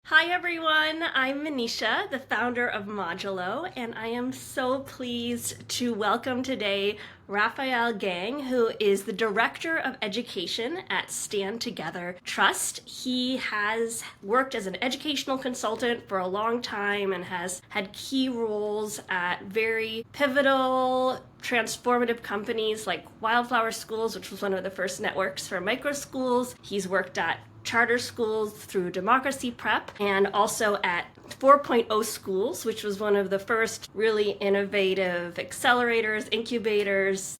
Hi everyone, I'm Manisha, the founder of Modulo, and I am so pleased to welcome today Raphael Gang, who is the Director of Education at Stand Together Trust. He has worked as an educational consultant for a long time and has had key roles at very pivotal transformative companies like Wildflower Schools, which was one of the first networks for micro schools. He's worked at charter schools through Democracy Prep and also at 4.0 Schools, which was one of the first really innovative accelerators, incubators,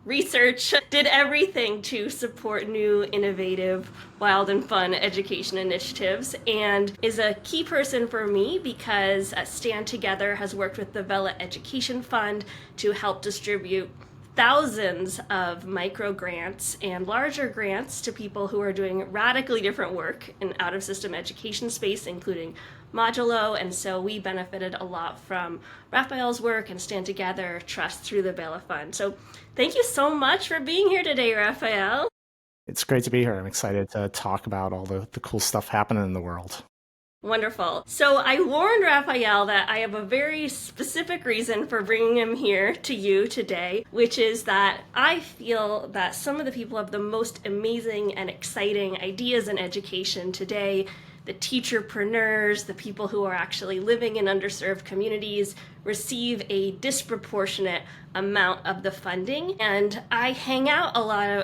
research, did everything to support new, innovative, wild, and fun education initiatives, and is a key person for me because Stand Together has worked with the Vela Education Fund to help distribute thousands of micro grants and larger grants to people who are doing radically different work in out of system education space, including Modulo. And so we benefited a lot from Raphael's work and Stand Together Trust through the Bela Fund. So thank you so much for being here today, Raphael. It's great to be here. I'm excited to talk about all the cool stuff happening in the world. Wonderful. So I warned Raphael that I have a very specific reason for bringing him here to you today, which is that I feel that some of the people have the most amazing and exciting ideas in education today. The teacherpreneurs, the people who are actually living in underserved communities, receive a disproportionate amount of the funding. And I hang out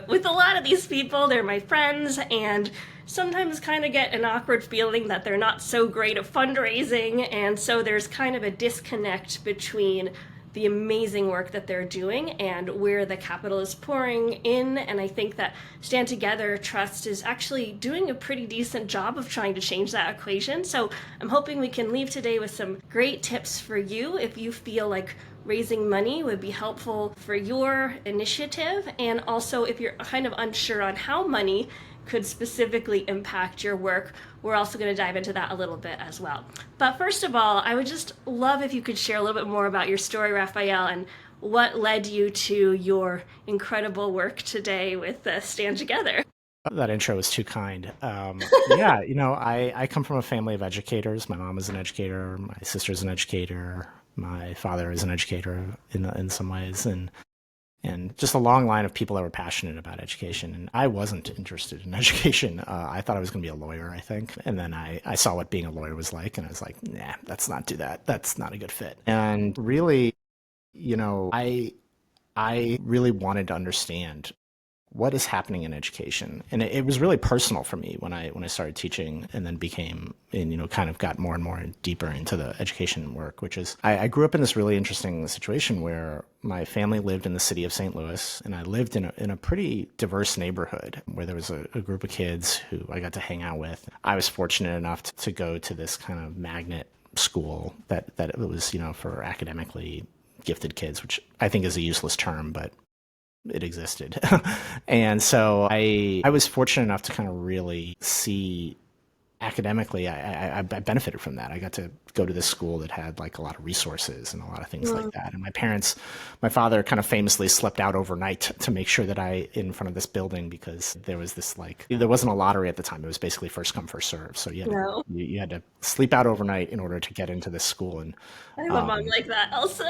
with a lot of these people. They're my friends, and sometimes kind of get an awkward feeling that they're not so great at fundraising. And so there's kind of a disconnect between the amazing work that they're doing and where the capital is pouring in. And I think that Stand Together Trust is actually doing a pretty decent job of trying to change that equation. So I'm hoping we can leave today with some great tips for you if you feel like raising money would be helpful for your initiative, and also if you're kind of unsure on how money could specifically impact your work. We're also going to dive into that a little bit as well. But first of all, I would just love if you could share a little bit more about your story, Raphael, and what led you to your incredible work today with Stand Together. That intro was too kind. Yeah, I come from a family of educators. My mom is an educator. My sister's an educator. My father is an educator in some ways, and just a long line of people that were passionate about education. And I wasn't interested in education. I thought I was going to be a lawyer, I think. And then I saw what being a lawyer was like, and I was like, nah, let's not do that. That's not a good fit. And really, I really wanted to understand what is happening in education, and it was really personal for me when I started teaching, and then became, and kind of got more and more deeper into the education work. Which is, I grew up in this really interesting situation where my family lived in the city of St. Louis, and I lived in a pretty diverse neighborhood where there was a group of kids who I got to hang out with. I was fortunate enough to go to this kind of magnet school that it was, for academically gifted kids, which I think is a useless term, but it existed. And so I was fortunate enough to kind of really see academically, I benefited from that. I got to go to this school that had like a lot of resources and a lot of things like that. And my father kind of famously slept out overnight to make sure that in front of this building, because there was this, like, there wasn't a lottery at the time. It was basically first come, first serve. So No, you had to sleep out overnight in order to get into this school. And I have a mom um, like that also.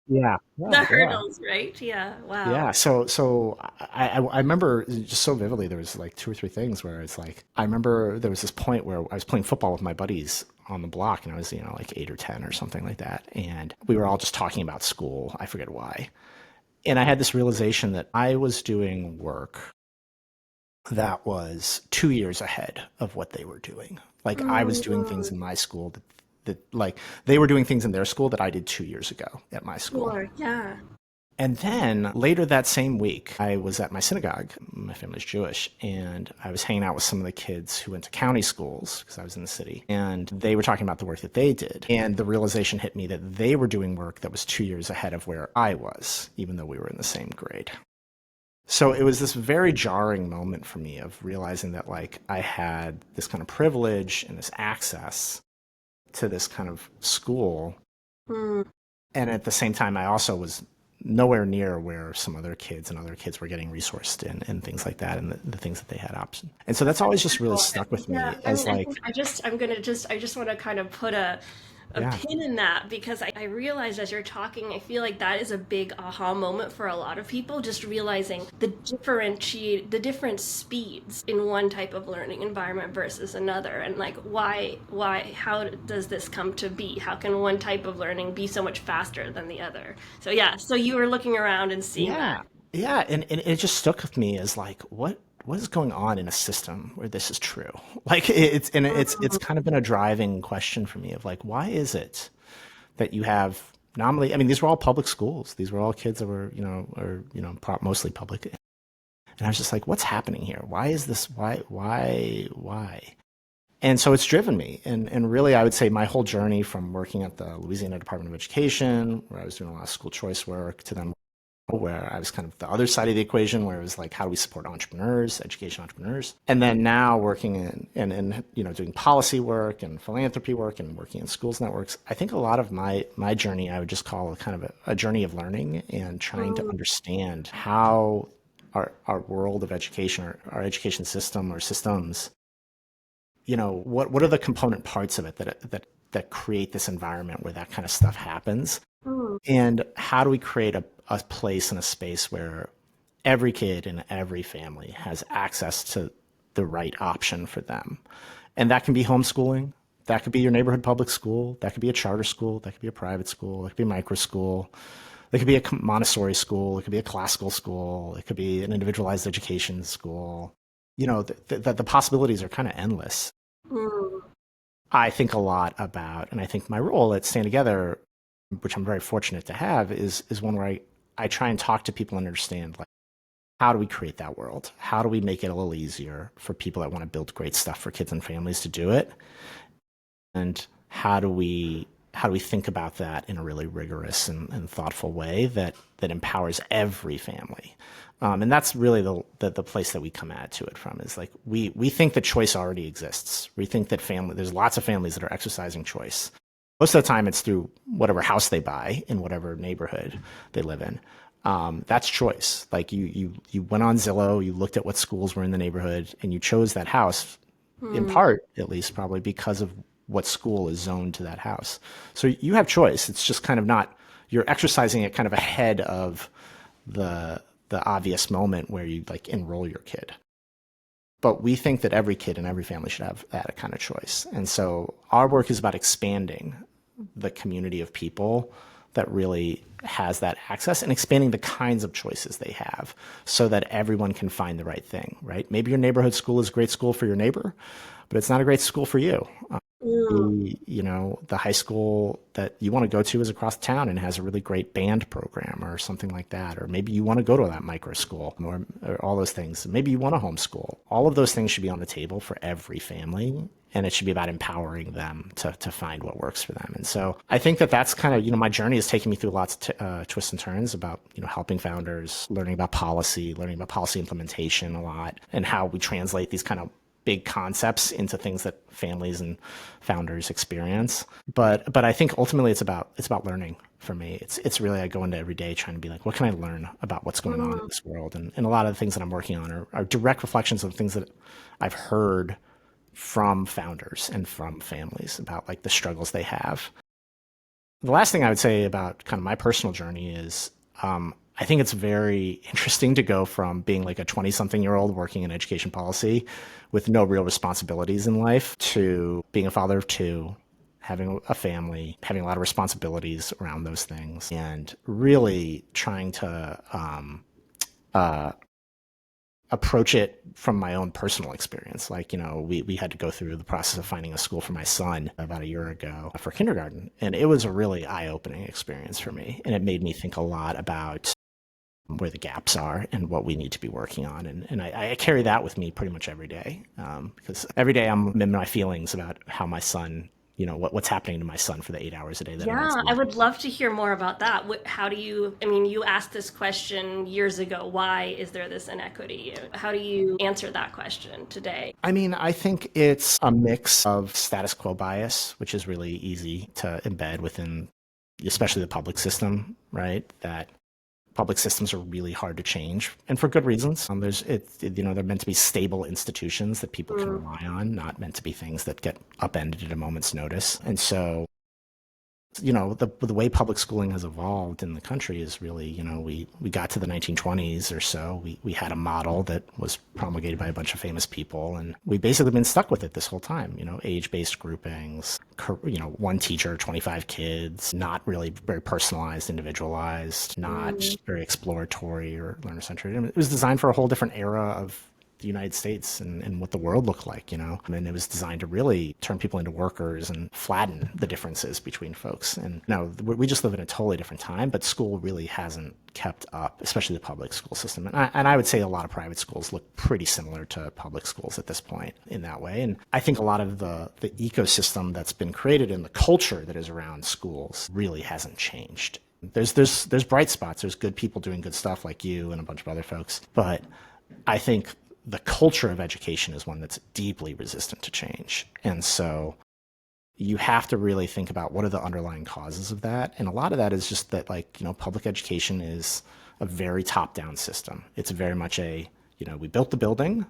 yeah, The yeah, yeah. hurdles, right? Yeah, wow. Yeah, so I remember just so vividly. There was like two or three things where it's like, I remember there was this point where I was playing football with my buddies on the block, and I was, like 8 or 10 or something like that, and we were all just talking about school. I forget why, and I had this realization that I was doing work that was 2 years ahead of what they were doing. Like, I was doing things Mm, in my school that like they were doing things in their school that I did 2 years ago at my school. sure, yeah. And then later that same week, I was at my synagogue. My family's Jewish, and I was hanging out with some of the kids who went to county schools because I was in the city. And they were talking about the work that they did. And the realization hit me that they were doing work that was 2 years ahead of where I was, even though we were in the same grade. So it was this very jarring moment for me of realizing that, like, I had this kind of privilege and this access to this kind of school. Mm, And at the same time, I also was nowhere near where some other kids were getting resourced and things like that, and the things that they had option. And so that's always just really Well, stuck with yeah, me I as mean, I like, think I just want to kind of put a yeah, pin in that because I realized as you're talking, I feel like that is a big aha moment for a lot of people, just realizing the different speeds in one type of learning environment versus another, and like how does this come to be? How can one type of learning be so much faster than the other? So yeah, so you were looking around and seeing that. yeah, yeah, and it just stuck with me as like, what is going on in a system where this is true? Like it's kind of been a driving question for me of like, why is it that you have nominally? I mean, these were all public schools. These were all kids that were, mostly public. And I was just like, what's happening here? Why is this? Why? And so it's driven me. And really, I would say my whole journey from working at the Louisiana Department of Education, where I was doing a lot of school choice work, to then where I was kind of the other side of the equation, where it was like, how do we support entrepreneurs, education entrepreneurs? And then now working doing policy work and philanthropy work and working in schools networks. I think a lot of my journey, I would just call kind of a journey of learning and trying to understand how our world of education, our education system or systems, what are the component parts of it that create this environment where that kind of stuff happens? Mm. And how do we create a place and a space where every kid in every family has access to the right option for them? And that can be homeschooling. That could be your neighborhood public school. That could be a charter school. That could be a private school. It could be a micro school. It could be a Montessori school. It could be a classical school. It could be an individualized education school. The possibilities are kind of endless. Mm. I think a lot about, and I think my role at Stand Together, which I'm very fortunate to have, is one where I try and talk to people and understand, like, how do we create that world? How do we make it a little easier for people that want to build great stuff for kids and families to do it? And how do we think about that in a really rigorous and thoughtful way that empowers every family? And that's really the place that we come at to it from, is like, we think that choice already exists. We think that there's lots of families that are exercising choice. Most of the time it's through whatever house they buy in whatever neighborhood they live in. That's choice. Like, you went on Zillow, you looked at what schools were in the neighborhood, and you chose that house, in part, at least, probably because of what school is zoned to that house. So you have choice. It's just kind of not, you're exercising it kind of ahead of the obvious moment where you like enroll your kid. But we think that every kid and every family should have that kind of choice. And so our work is about expanding the community of people that really has that access and expanding the kinds of choices they have so that everyone can find the right thing, right? Maybe your neighborhood school is a great school for your neighbor, but it's not a great school for you. Mm. The high school that you want to go to is across town and has a really great band program or something like that. Or maybe you want to go to that micro school, or all those things. Maybe you want to homeschool. All of those things should be on the table for every family. And it should be about empowering them to find what works for them. And so I think that's kind of, my journey has taken me through lots of twists and turns about, helping founders, learning about policy implementation a lot, and how we translate these kind of big concepts into things that families and founders experience. But I think ultimately it's about learning for me. It's really, I go into every day trying to be like, what can I learn about what's going on in this world? And a lot of the things that I'm working on are direct reflections of things that I've heard from founders and from families about like the struggles they have. The last thing I would say about kind of my personal journey is, I think it's very interesting to go from being like a 20-something-year-old working in education policy with no real responsibilities in life to being a father of two, having a family, having a lot of responsibilities around those things, and really trying to approach it from my own personal experience. Like, we had to go through the process of finding a school for my son about a year ago for kindergarten. And it was a really eye-opening experience for me. And it made me think a lot about where the gaps are and what we need to be working on. And I carry that with me pretty much every day, because every day I'm in my feelings about how my son, what's happening to my son for the 8 hours a day that I'm in Yeah, I school. would love to hear more about that. How do you, I mean, you asked this question years ago. Why is there this inequity? How do you answer that question today? I mean, I think it's a mix of status quo bias, which is really easy to embed within, especially the public system, right? That public systems are really hard to change, and for good reasons. They're meant to be stable institutions that people can Mm. rely on, not meant to be things that get upended at a moment's notice. And so, the way public schooling has evolved in the country is really, we got to the 1920s or so. We had a model that was promulgated by a bunch of famous people, and we basically been stuck with it this whole time. Age-based groupings, one teacher, 25 kids, not really very personalized, individualized, not very exploratory or learner-centered. It was designed for a whole different era of the United States and what the world looked like, and it was designed to really turn people into workers and flatten the differences between folks. And we just live in a totally different time, but school really hasn't kept up, especially the public school system. And I would say a lot of private schools look pretty similar to public schools at this point in that way. And I think a lot of the ecosystem that's been created and the culture that is around schools really hasn't changed. There's bright spots. There's good people doing good stuff like you and a bunch of other folks. But I think the culture of education is one that's deeply resistant to change. And so you have to really think about what are the underlying causes of that. And a lot of that is just that, public education is a very top-down system. It's very much we built the building,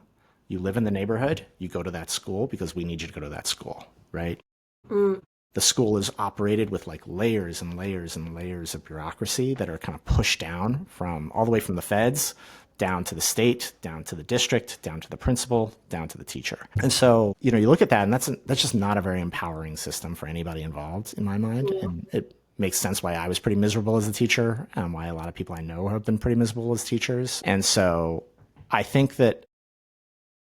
you live in the neighborhood, you go to that school because we need you to go to that school, right? Mm. The school is operated with layers and layers and layers of bureaucracy that are kind of pushed down all the way from the feds down to the state, down to the district, down to the principal, down to the teacher. And so, you look at that, and that's just not a very empowering system for anybody involved, in my mind. Yeah. And it makes sense why I was pretty miserable as a teacher, and why a lot of people I know have been pretty miserable as teachers. And so I think that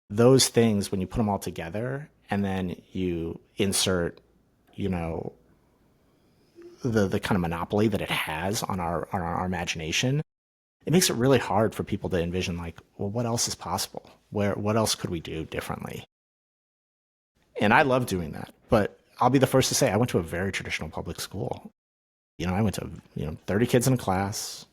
those things, when you put them all together, and then you insert, the kind of monopoly that it has on our imagination, it makes it really hard for people to envision, what else is possible? What else could we do differently? And I love doing that. But I'll be the first to say I went to a very traditional public school. I went to 30 kids in a class,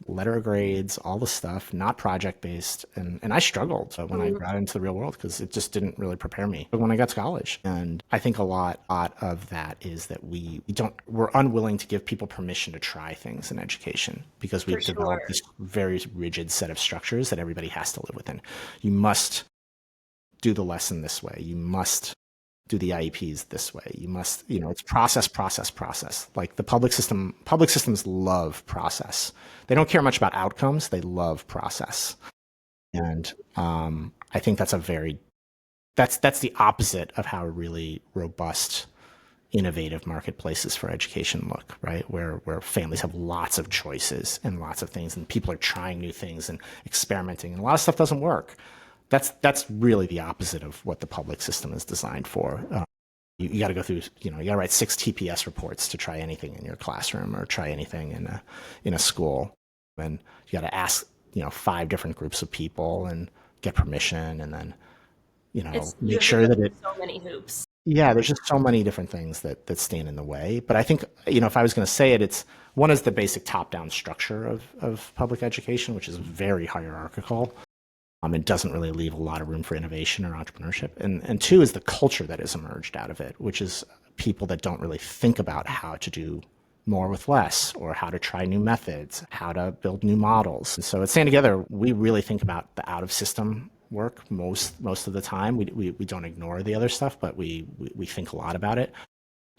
letter of grades, all the stuff, not project based. And I struggled when I got into the real world because it just didn't really prepare me when I got to college. And I think a lot of that is that we're unwilling to give people permission to try things in education because we've developed this very rigid set of structures that everybody has to live within. You must do the lesson this way. You must do the IEPs this way. You must, it's process. Like the public systems love process. They don't care much about outcomes. They love process. And I think that's that's the opposite of how really robust, innovative marketplaces for education look, right? Where families have lots of choices and lots of things, and people are trying new things and experimenting, and a lot of stuff doesn't work. That's really the opposite of what the public system is designed for. You got to go through, you got to write 6 TPS reports to try anything in your classroom or try anything in a school, and you got to ask 5 different groups of people and get permission, and then make sure that so many hoops. Yeah, there's just so many different things that stand in the way. But I think, if I was going to say it, it's one is the basic top-down structure of public education, which is very hierarchical. It doesn't really leave a lot of room for innovation or entrepreneurship. And 2 is the culture that has emerged out of it, which is people that don't really think about how to do more with less, or how to try new methods, how to build new models. And so at Stand Together, we really think about the out-of-system work most of the time. We don't ignore the other stuff, but we think a lot about it.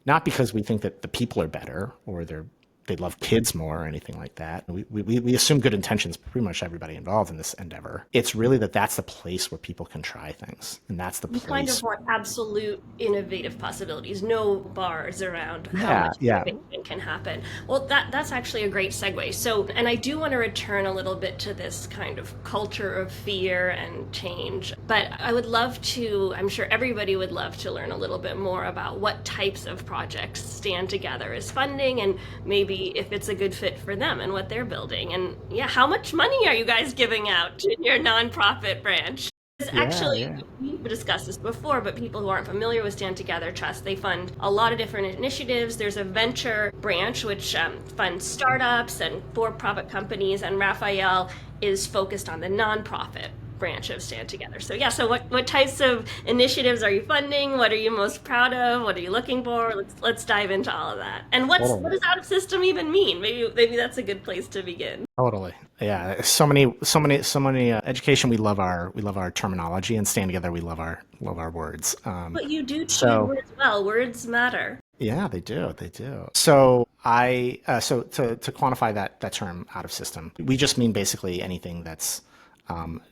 Not because we think that the people are better or they love kids more or anything like that. We assume good intentions for pretty much everybody involved in this endeavor. It's really that's the place where people can try things, and that's the place. You kind of want absolute innovative possibilities, no bars around how much innovation can happen. Well, that's actually a great segue. So, and I do want to return a little bit to this kind of culture of fear and change, but I would love to, I'm sure everybody would love to learn a little bit more about what types of projects Stand Together is funding, and maybe if it's a good fit for them and what they're building. And how much money are you guys giving out in your nonprofit branch? We've discussed this before, but people who aren't familiar with Stand Together Trust, they fund a lot of different initiatives. There's a venture branch which funds startups and for-profit companies, and Raphael is focused on the nonprofit branch of Stand Together. So yeah, so what types of initiatives are you funding? What are you most proud of? What are you looking for? Let's dive into all of that. And what Totally. does out of system even mean? Maybe that's a good place to begin. Totally. Yeah. So many education. We love our terminology, and Stand Together. We love our words. But you do teach So words well. Words matter. yeah, they do. They do. So so to quantify that term out of system, we just mean basically anything that's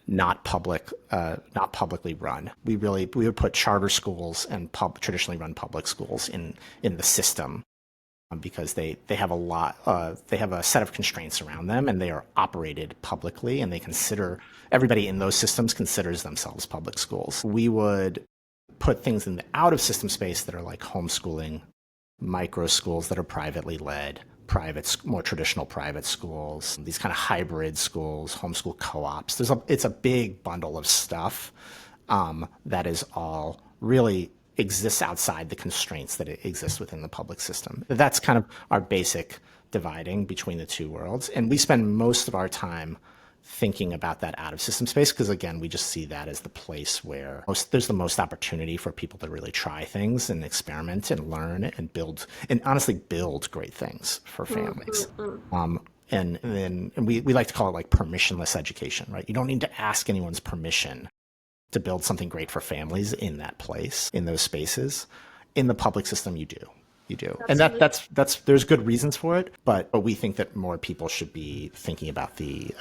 not not publicly run. We would put charter schools and traditionally run public schools in the system because they have they have a set of constraints around them, and they are operated publicly, and they consider everybody in those systems considers themselves public schools. We would put things in the out of system space that are like homeschooling, micro schools that are privately led, more traditional private schools, these kind of hybrid schools, homeschool co-ops. It's a big bundle of stuff that is all really exists outside the constraints that exist within the public system. That's kind of our basic dividing between the two worlds. And we spend most of our time thinking about that out of system space because, again, we just see that as the place where there's the most opportunity for people to really try things and experiment and learn and build, and honestly build great things for families. And we like to call it like permissionless education, right? You don't need to ask anyone's permission to build something great for families in that place, in those spaces. In the public system, you do. You do. And that's there's good reasons for it, but we think that more people should be thinking about the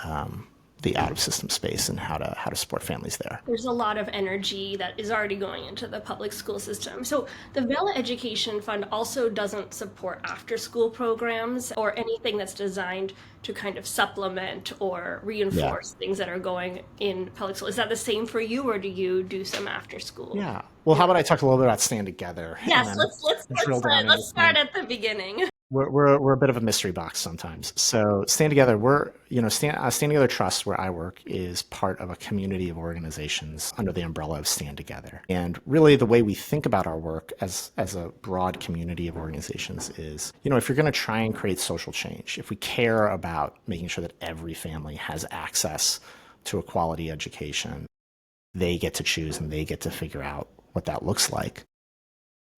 out of system space and how to support families there. There's a lot of energy that is already going into the public school system. So the Vela Education Fund also doesn't support after school programs or anything that's designed to kind of supplement or reinforce things that are going in public school. Is that the same for you, or do you do some after school? Yeah. Well, how about I talk a little bit about Stand Together? Yes, let's start at the beginning. We're a bit of a mystery box sometimes. So Stand Together, Stand Together Trust, where I work, is part of a community of organizations under the umbrella of Stand Together. And really, the way we think about our work as a broad community of organizations is, if you're going to try and create social change, if we care about making sure that every family has access to a quality education, they get to choose and they get to figure out what that looks like.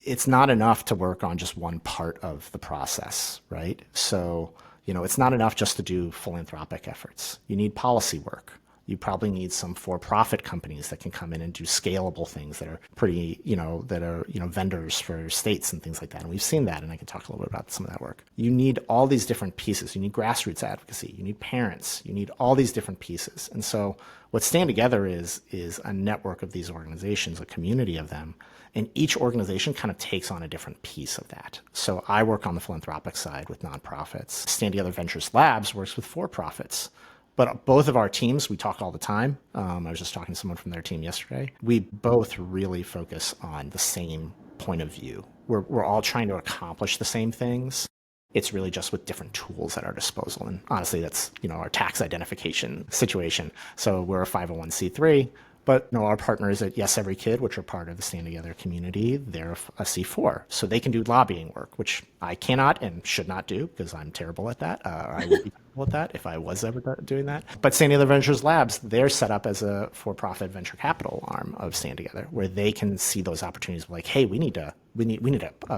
It's not enough to work on just one part of the process, right? So, it's not enough just to do philanthropic efforts. You need policy work. You probably need some for-profit companies that can come in and do scalable things that are pretty, vendors for states and things like that. And we've seen that, and I can talk a little bit about some of that work. You need all these different pieces. You need grassroots advocacy. You need parents. You need all these different pieces. And so what Stand Together is a network of these organizations, a community of them. And each organization kind of takes on a different piece of that. So I work on the philanthropic side with nonprofits. Stand Together Ventures Labs works with for-profits. But both of our teams, we talk all the time. I was just talking to someone from their team yesterday. We both really focus on the same point of view. We're all trying to accomplish the same things. It's really just with different tools at our disposal. And honestly, that's, our tax identification situation. So we're a 501c3. But our partners at Yes Every Kid, which are part of the Stand Together community, they're a C4. So they can do lobbying work, which I cannot and should not do because I'm terrible at that. I would be terrible at that if I was ever doing that. But Stand Together Ventures Labs, they're set up as a for-profit venture capital arm of Stand Together, where they can see those opportunities like, hey, we need a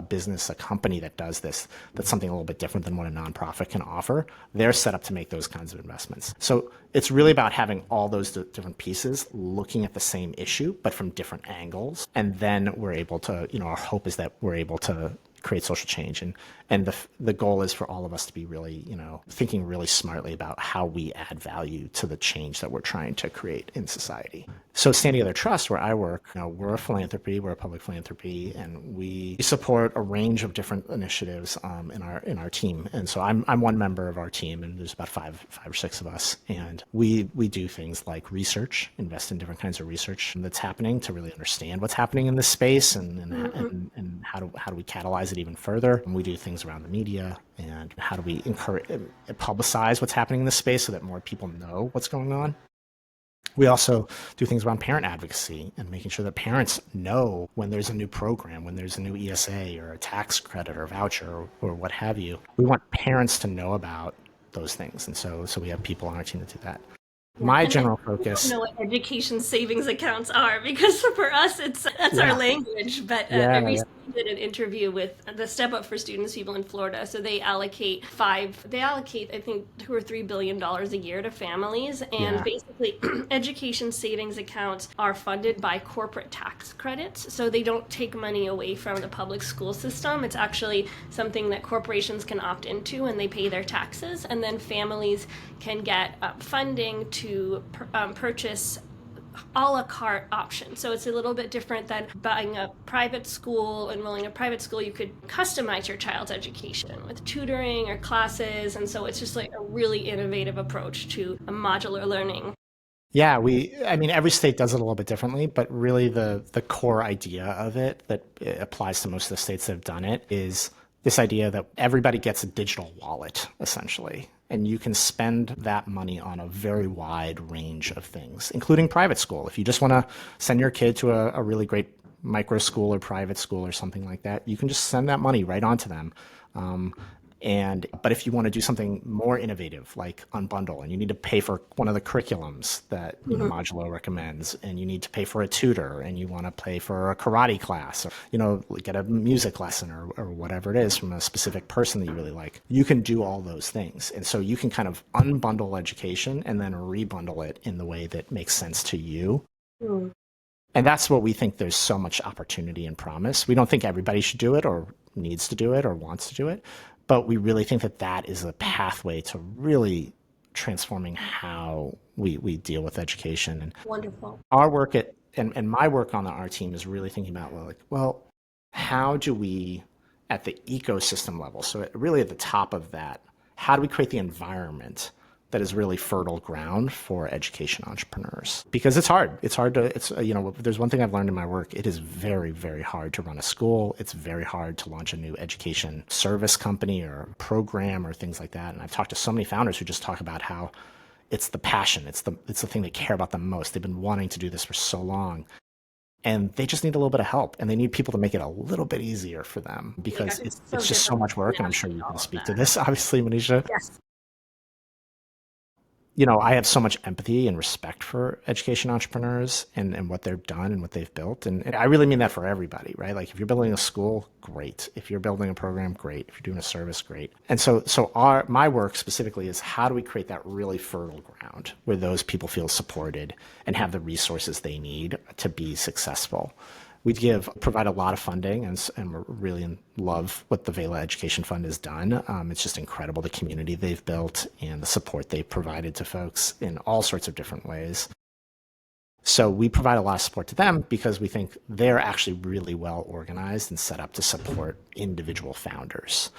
business, a company that does this, that's something a little bit different than what a nonprofit can offer. They're set up to make those kinds of investments. So it's really about having all those different pieces looking at the same issue, but from different angles. And then we're able to, our hope is that we're able to create social change. And the goal is for all of us to be really, thinking really smartly about how we add value to the change that we're trying to create in society. So Stand Together Trust, where I work, we're a philanthropy, we're a public philanthropy, and we support a range of different initiatives in our team. And so I'm one member of our team, and there's about five or six of us. And we do things like research, invest in different kinds of research that's happening to really understand what's happening in this space and how do we catalyze it even further. And we do things around the media and how do we encourage publicize what's happening in this space so that more people know what's going on. We also do things around parent advocacy and making sure that parents know when there's a new program, when there's a new ESA or a tax credit or voucher or what have you. We want parents to know about those things. And so we have people on our team that do that. Yeah, My and general I don't focus, know what education savings accounts are because for us that's our yeah, language. But I yeah, yeah, recently did an interview with the Step Up for Students people in Florida. So they allocate I think $2 or $3 billion a year to families, and yeah. basically education savings accounts are funded by corporate tax credits. So they don't take money away from the public school system. It's actually something that corporations can opt into, and they pay their taxes, and then families can get funding to purchase a la carte option. So it's a little bit different than buying a private school, enrolling in a private school. You could customize your child's education with tutoring or classes. And so it's just like a really innovative approach to a modular learning. Yeah, I mean, every state does it a little bit differently, but really the core idea of it that it applies to most of the states that have done it is this idea that everybody gets a digital wallet, essentially. And you can spend that money on a very wide range of things, including private school. If you just want to send your kid to a really great micro school or private school or something like that, you can just send that money right on to them. But if you want to do something more innovative, like unbundle, and you need to pay for one of the curriculums that Modulo recommends, and you need to pay for a tutor, and you want to pay for a karate class, or get a music lesson, or whatever it is from a specific person that you really like, you can do all those things. And so you can kind of unbundle education and then rebundle it in the way that makes sense to you. Mm. And that's what we think there's so much opportunity and promise. We don't think everybody should do it or needs to do it or wants to do it, but we really think that that is a pathway to really transforming how we deal with education. And Wonderful. our work and my work on our team is really thinking about, well, how do we, at the ecosystem level, so really at the top of that, how do we create the environment that is really fertile ground for education entrepreneurs? Because it's hard. There's one thing I've learned in my work. It is very, very hard to run a school. It's very hard to launch a new education service company or program or things like that. And I've talked to so many founders who just talk about how it's the passion. It's the thing they care about the most. They've been wanting to do this for so long. And they just need a little bit of help, and they need people to make it a little bit easier for them because It's it's just so much work. And I'm sure you all can of speak to that. this, obviously, Manisha. Yes. I have so much empathy and respect for education entrepreneurs and what they've done and what they've built. And I really mean that for everybody, right? Like if you're building a school, great. If you're building a program, great. If you're doing a service, great. And so my work specifically is how do we create that really fertile ground where those people feel supported and have the resources they need to be successful. We provide a lot of funding, and we're really in love what the Vela Education Fund has done. It's just incredible, the community they've built and the support they've provided to folks in all sorts of different ways. So we provide a lot of support to them because we think they're actually really well organized and set up to support individual founders,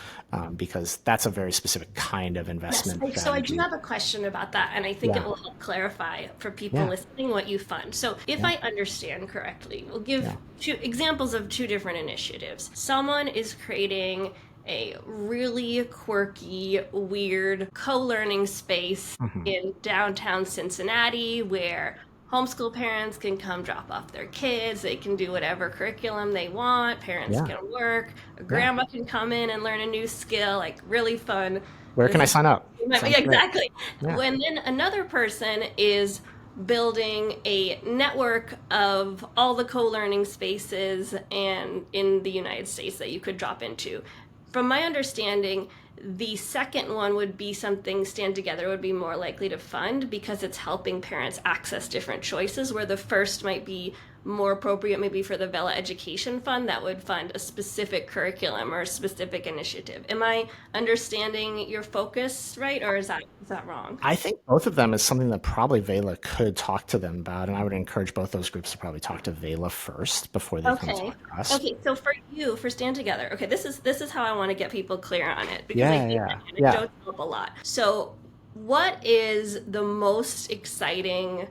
because that's a very specific kind of investment Yes. So I do strategy. have a question about that, and I think it Yeah, will help clarify for people yeah, listening what you fund. So if yeah, I understand correctly, we'll give yeah. two examples of two different initiatives. Someone is creating a really quirky, weird co-learning space Hmm. in downtown Cincinnati where homeschool parents can come drop off their kids. They can do whatever curriculum they want. Parents Yeah, can work. A yeah. grandma can come in and learn a new skill, like really fun. Where This can I is sign up? yeah, Sounds great. exactly. Yeah, When then another person is building a network of all the co-learning spaces and in the United States that you could drop into. From my understanding, the second one would be something Stand Together would be more likely to fund because it's helping parents access different choices, where the first might be more appropriate maybe for the Vela Education Fund that would fund a specific curriculum or a specific initiative. Am I understanding your focus right, or is that wrong? I think both of them is something that probably Vela could talk to them about, and I would encourage both those groups to probably talk to Vela first before they come Okay. talk to us. Okay, so for you, for Stand Together, okay, this is how I want to get people clear on it because I Yeah, think that yeah, yeah, anecdotes help a lot. So, what is the most exciting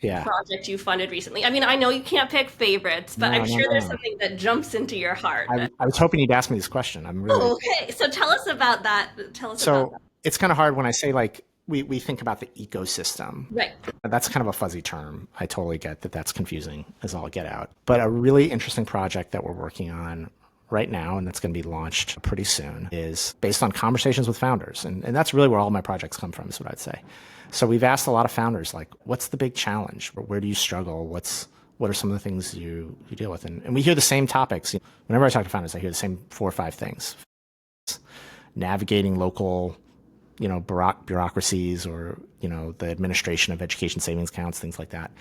yeah. project you funded recently? I mean, I know you can't pick favorites, but I'm No, no, sure there's no. something that jumps into your heart. I was hoping you'd ask me this question. I'm really Oh, okay. So tell us about that. Tell us about so that. it's kind of hard when I say like we think about the ecosystem. Right. That's kind of a fuzzy term. I totally get that that's confusing as all get out. But a really interesting project that we're working on right now, and that's going to be launched pretty soon, is based on conversations with founders. And that's really where all my projects come from, is what I'd say. So we've asked a lot of founders, like, what's the big challenge? Where do you struggle? What are some of the things you deal with? And we hear the same topics. Whenever I talk to founders, I hear the same 4 or 5 things. Navigating local, bureaucracies, or, the administration of education savings accounts, things like that.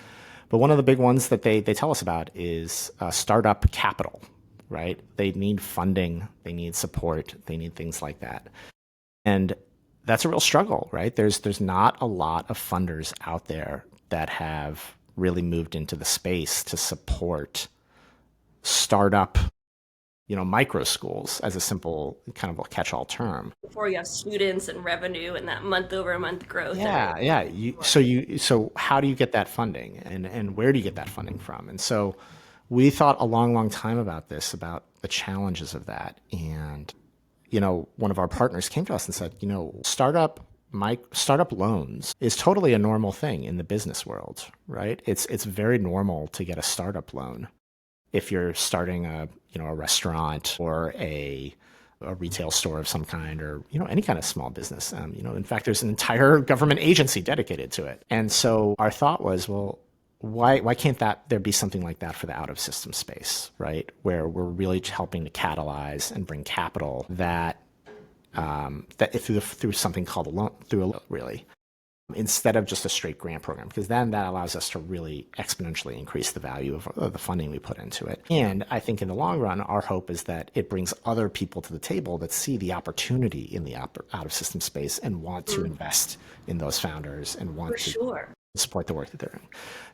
But one of the big ones that they tell us about is startup capital, right? They need funding, they need support, they need things like that. And that's a real struggle, right? There's not a lot of funders out there that have really moved into the space to support startup, micro schools, as a simple kind of a catch-all term. Before you have students and revenue and that month-over-month growth. Yeah. So how do you get that funding, and where do you get that funding from? And so we thought a long time about this, about the challenges of that. And, one of our partners came to us and said, startup loans is totally a normal thing in the business world, right? It's very normal to get a startup loan if you're starting a restaurant or a retail store of some kind, or any kind of small business. In fact, there's an entire government agency dedicated to it. And so our thought was, well, why can't there be something like that for the out of system space, right? Where we're really helping to catalyze and bring capital that through something called a loan, really, instead of just a straight grant program, because then that allows us to really exponentially increase the value of the funding we put into it. And I think in the long run, our hope is that it brings other people to the table that see the opportunity in the out of system space and want to invest in those founders and want to support the work that they're doing,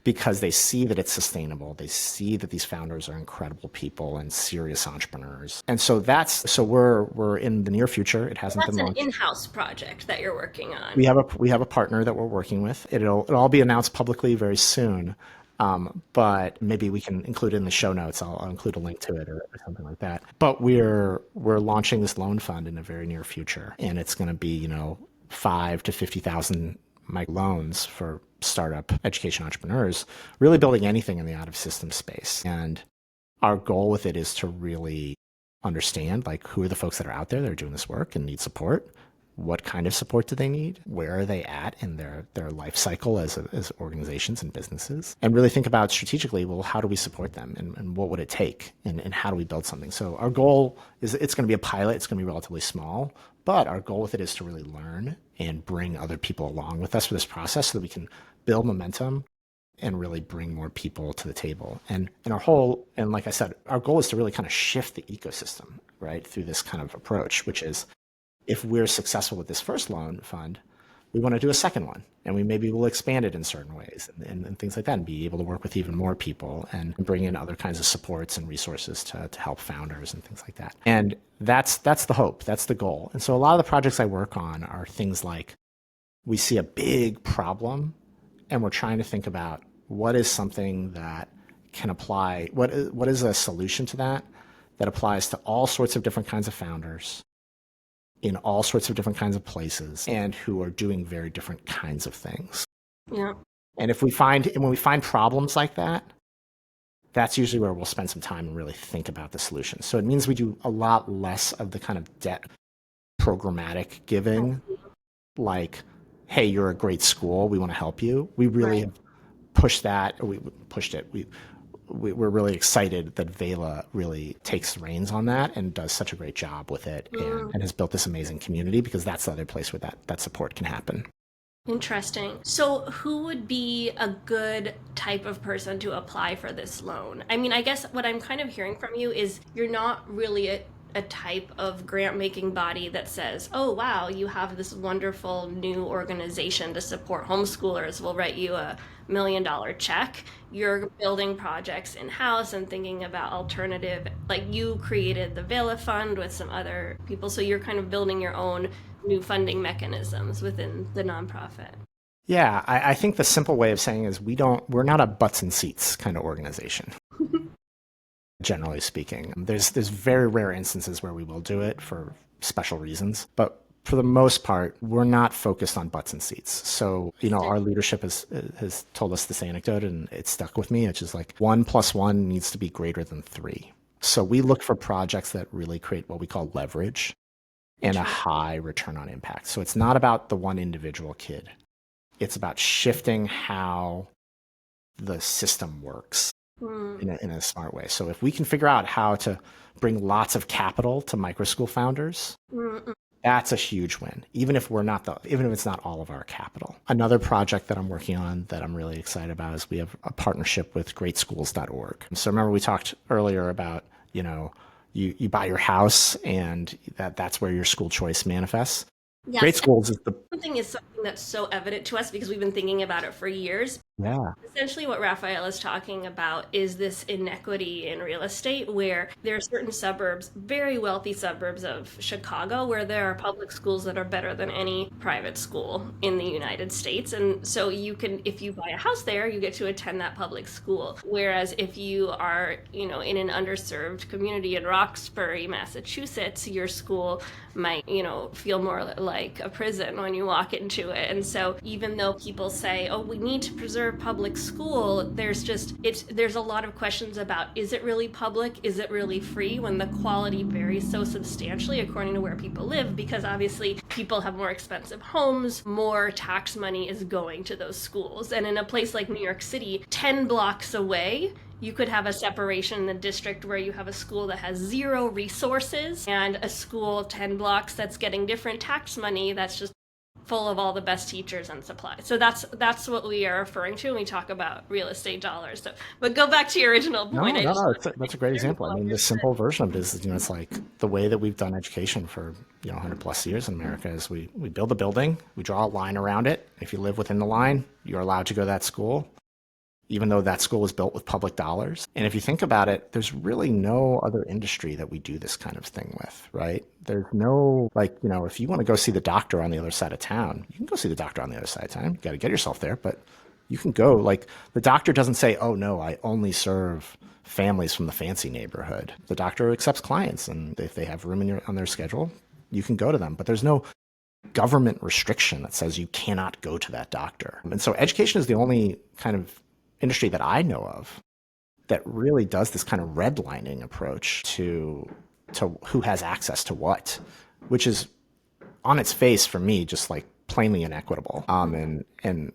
because they see that it's sustainable. They see that these founders are incredible people and serious entrepreneurs. And so we're in the near future. It hasn't been launched. That's an in-house project that you're working on. We have a partner that we're working with. It'll all be announced publicly very soon. But maybe we can include it in the show notes. I'll include a link to it, or something like that. But we're launching this loan fund in the very near future, and it's going to be 5 to 50,000 micro loans for startup education entrepreneurs, really building anything in the out of system space. And our goal with it is to really understand, like, who are the folks that are out there that are doing this work and need support. What kind of support do they need? Where are they at in their life cycle as organizations and businesses? And really think about strategically, well, how do we support them, and what would it take, and how do we build something? So our goal is, it's going to be a pilot. It's going to be relatively small, but our goal with it is to really learn and bring other people along with us for this process so that we can build momentum and really bring more people to the table. And like I said, our goal is to really kind of shift the ecosystem, right, through this kind of approach, which is, if we're successful with this first loan fund, we want to do a second one, and maybe we'll expand it in certain ways and things like that, and be able to work with even more people and bring in other kinds of supports and resources to help founders and things like that. And that's the hope, that's the goal. And so a lot of the projects I work on are things like, we see a big problem and we're trying to think about what is something that can apply, what is a solution to that applies to all sorts of different kinds of founders in all sorts of different kinds of places, and who are doing very different kinds of things. Yeah. And when we find problems like that, that's usually where we'll spend some time and really think about the solution. So it means we do a lot less of the kind of debt programmatic giving, like, hey, you're a great school, we want to help you. We really have pushed that, or we pushed it. We're really excited that Vela really takes the reins on that and does such a great job with it, and has built this amazing community, because that's the other place where that support can happen. Interesting. So who would be a good type of person to apply for this loan? I mean, I guess what I'm kind of hearing from you is you're not really a type of grant making body that says, oh, wow, you have this wonderful new organization to support homeschoolers, we'll write you a $1 million check. You're building projects in-house and thinking about alternative, like, you created the Vela Fund with some other people, so you're kind of building your own new funding mechanisms within the nonprofit. Yeah, I think the simple way of saying is we're not a butts and seats kind of organization. Generally speaking, there's very rare instances where we will do it for special reasons, but for the most part, we're not focused on butts and seats. So, our leadership has told us this anecdote, and it stuck with me, which is like 1 + 1 needs to be greater than 3. So we look for projects that really create what we call leverage and a high return on impact. So it's not about the one individual kid. It's about shifting how the system works Mm, in a smart way. So if we can figure out how to bring lots of capital to micro school founders, mm, mm. that's a huge win, even if it's not all of our capital. Another project that I'm working on that I'm really excited about is we have a partnership with greatschools.org. So remember we talked earlier about, you buy your house and that's where your school choice manifests. Great Yes, Schools is the something is something that's so evident to us because we've been thinking about it for years. yeah. Essentially, what Raphael is talking about is this inequity in real estate where there are certain suburbs, very wealthy suburbs of Chicago, where there are public schools that are better than any private school in the United States. And so you can, if you buy a house there, you get to attend that public school. Whereas if you are, in an underserved community in Roxbury, Massachusetts, your school might, feel more like a prison when you walk into it. And so even though people say, oh, we need to preserve public school, there's a lot of questions about, is it really public? Is it really free, when the quality varies so substantially according to where people live? Because obviously people have more expensive homes, more tax money is going to those schools. And in a place like New York City, 10 blocks away, you could have a separation in the district where you have a school that has zero resources and a school 10 blocks that's getting different tax money that's just full of all the best teachers and supplies. So that's what we are referring to when we talk about real estate dollars. So, but go back to your original No, point. I no, just no. want to That's a make great sure example. I people mean, the understood. simple version of this is, it's like the way that we've done education for, 100 plus years in America is we build a building, we draw a line around it. If you live within the line, you're allowed to go to that school, even though that school was built with public dollars. And if you think about it, there's really no other industry that we do this kind of thing with, right? There's no, like, if you want to go see the doctor on the other side of town, you can go see the doctor on the other side of town. You got to get yourself there, but you can go. Like, the doctor doesn't say, oh, no, I only serve families from the fancy neighborhood. The doctor accepts clients, and if they have room on their schedule, you can go to them. But there's no government restriction that says you cannot go to that doctor. And so education is the only kind of industry that I know of that really does this kind of redlining approach to who has access to what, which is on its face for me just like plainly inequitable. And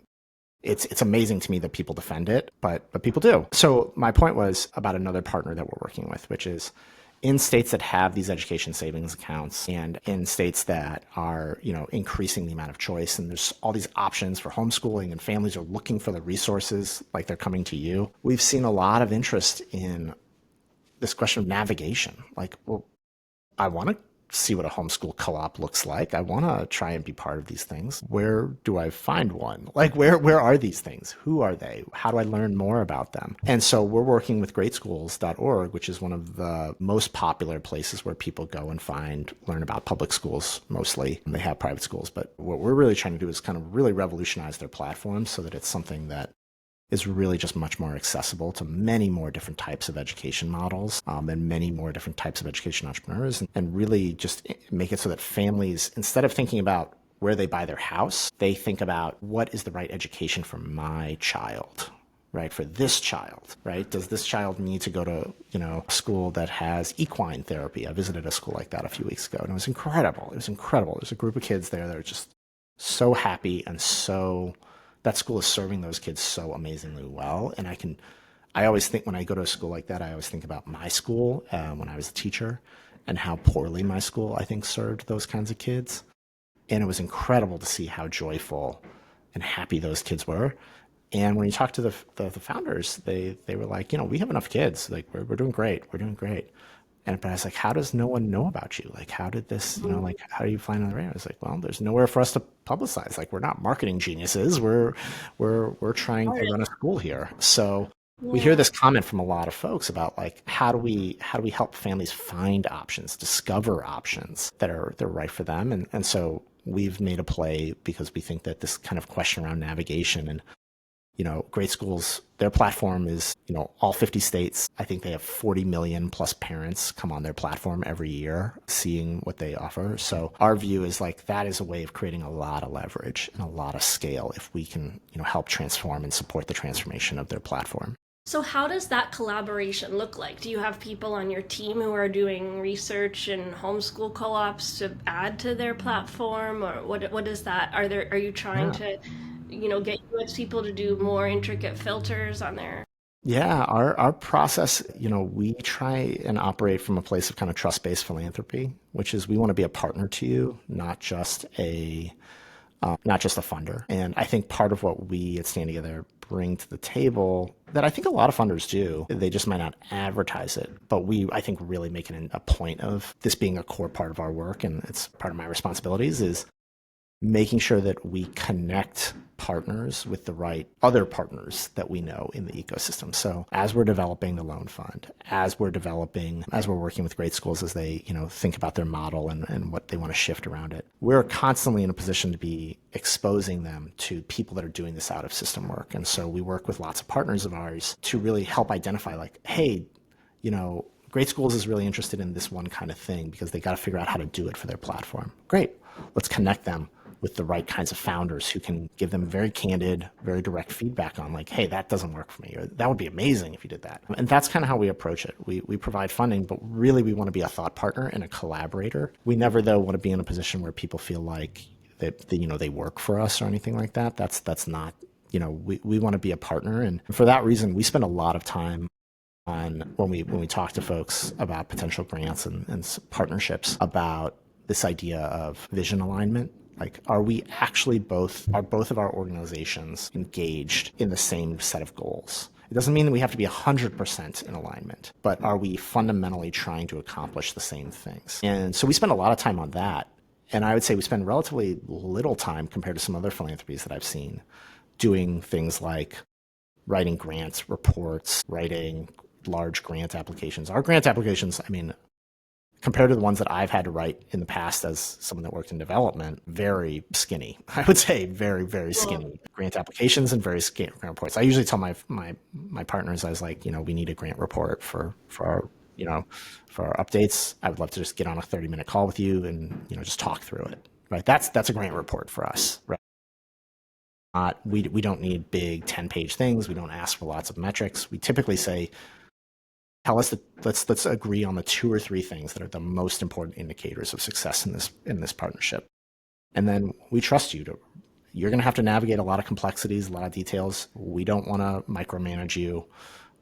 it's amazing to me that people defend it, but people do. So my point was about another partner that we're working with, which is in states that have these education savings accounts and in states that are, increasing the amount of choice, and there's all these options for homeschooling and families are looking for the resources like they're coming to you. We've seen a lot of interest in this question of navigation. Like, well, I want to see what a homeschool co-op looks like. I want to try and be part of these things. Where do I find one? Like, where are these things? Who are they? How do I learn more about them? And so we're working with greatschools.org, which is one of the most popular places where people go and learn about public schools mostly. They have private schools, but what we're really trying to do is kind of really revolutionize their platform so that it's something that is really just much more accessible to many more different types of education models, and many more different types of education entrepreneurs, and really just make it so that families, instead of thinking about where they buy their house, they think about what is the right education for my child, right? For this child, right? Does this child need to go to, a school that has equine therapy? I visited a school like that a few weeks ago, and it was incredible. It was incredible. There's a group of kids there that are just so happy and that school is serving those kids so amazingly well. And I always think when I go to a school like that, I always think about my school when I was a teacher and how poorly my school, I think, served those kinds of kids. And it was incredible to see how joyful and happy those kids were. And when you talk to the founders, they were like, we have enough kids. Like, we're doing great. We're doing great. But I was like, how does no one know about you? Like, how did this, like, how do you find on the radar? I was like, well, there's nowhere for us to publicize. Like, we're not marketing geniuses. We're trying to run a school here. So we hear Yeah. this comment from a lot of folks about like, how do we help families find options, discover options that are right for them? And so we've made a play because we think that this kind of question around navigation and Great Schools, their platform is, all 50 states. I think they have 40 million plus parents come on their platform every year seeing what they offer. So our view is like that is a way of creating a lot of leverage and a lot of scale if we can, help transform and support the transformation of their platform. So how does that collaboration look like? Do you have people on your team who are doing research and homeschool co-ops to add to their platform, or what is that? Are you trying Yeah. to get UX people to do more intricate filters on their. Yeah, our process, we try and operate from a place of kind of trust-based philanthropy, which is we want to be a partner to you, not just a funder. And I think part of what we at Stand Together bring to the table that I think a lot of funders do, they just might not advertise it, but I think, really make it a point of this being a core part of our work, and it's part of my responsibilities, is making sure that we connect partners with the right other partners that we know in the ecosystem. So as we're developing the loan fund, as we're working with great schools as they, think about their model and what they want to shift around it, we're constantly in a position to be exposing them to people that are doing this out of system work. And so we work with lots of partners of ours to really help identify, like, hey, Great Schools is really interested in this one kind of thing because they got to figure out how to do it for their platform. Great. Let's connect them with the right kinds of founders who can give them very candid, very direct feedback on, like, hey, that doesn't work for me, or that would be amazing if you did that. And that's kind of how we approach it. We provide funding, but really we want to be a thought partner and a collaborator. We never, though, want to be in a position where people feel like they work for us or anything like that. That's not, we want to be a partner. And for that reason, we spend a lot of time on when we talk to folks about potential grants and partnerships, about this idea of vision alignment. Like, are both of our organizations engaged in the same set of goals? It doesn't mean that we have to be 100% in alignment, but are we fundamentally trying to accomplish the same things? And so we spend a lot of time on that. And I would say we spend relatively little time compared to some other philanthropies that I've seen doing things like writing grants reports, writing large grant applications. Our grant applications, I mean, compared to the ones that I've had to write in the past as someone that worked in development, very skinny. I would say very, very skinny grant applications and very skinny grant reports. I usually tell my partners, I was like, we need a grant report for our, for our updates. I would love to just get on a 30-minute call with you and, just talk through it. Right? That's a grant report for us. Right? We don't need big 10-page things. We don't ask for lots of metrics. We typically say, let's agree on the 2 or 3 things that are the most important indicators of success in this partnership. And then we trust you you're going to have to navigate a lot of complexities, a lot of details. We don't want to micromanage you.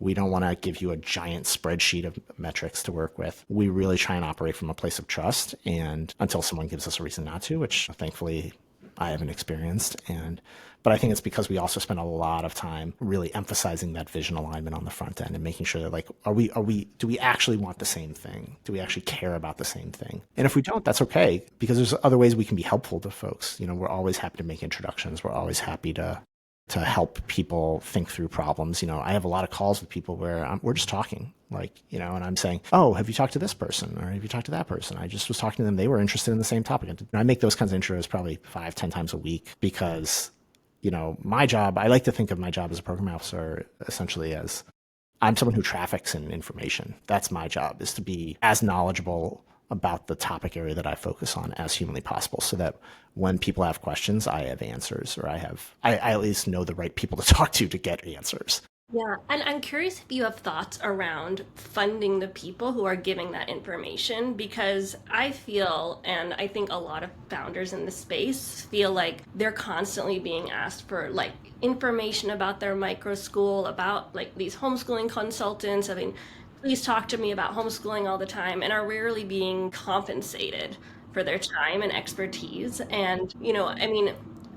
We don't want to give you a giant spreadsheet of metrics to work with. We really try and operate from a place of trust, and until someone gives us a reason not to, which thankfully I haven't experienced. But I think it's because we also spend a lot of time really emphasizing that vision alignment on the front end and making sure that, like, do we actually want the same thing? Do we actually care about the same thing? And if we don't, that's okay, because there's other ways we can be helpful to folks. We're always happy to make introductions. We're always happy to help people think through problems. I have a lot of calls with people where we're just talking, like, and I'm saying, oh, have you talked to this person? Or have you talked to that person? I just was talking to them. They were interested in the same topic. And I make those kinds of intros probably 5-10 times a week because, my job, I like to think of my job as a program officer essentially as I'm someone who traffics in information. That's my job, is to be as knowledgeable about the topic area that I focus on as humanly possible, so that when people have questions, I have answers, or I at least know the right people to talk to get answers. Yeah, and I'm curious if you have thoughts around funding the people who are giving that information, because I feel, and I think a lot of founders in the space feel like they're constantly being asked for, like, information about their micro school, about, like, these homeschooling consultants. I mean, please talk to me about homeschooling all the time, and are rarely being compensated for their time and expertise. And, I mean,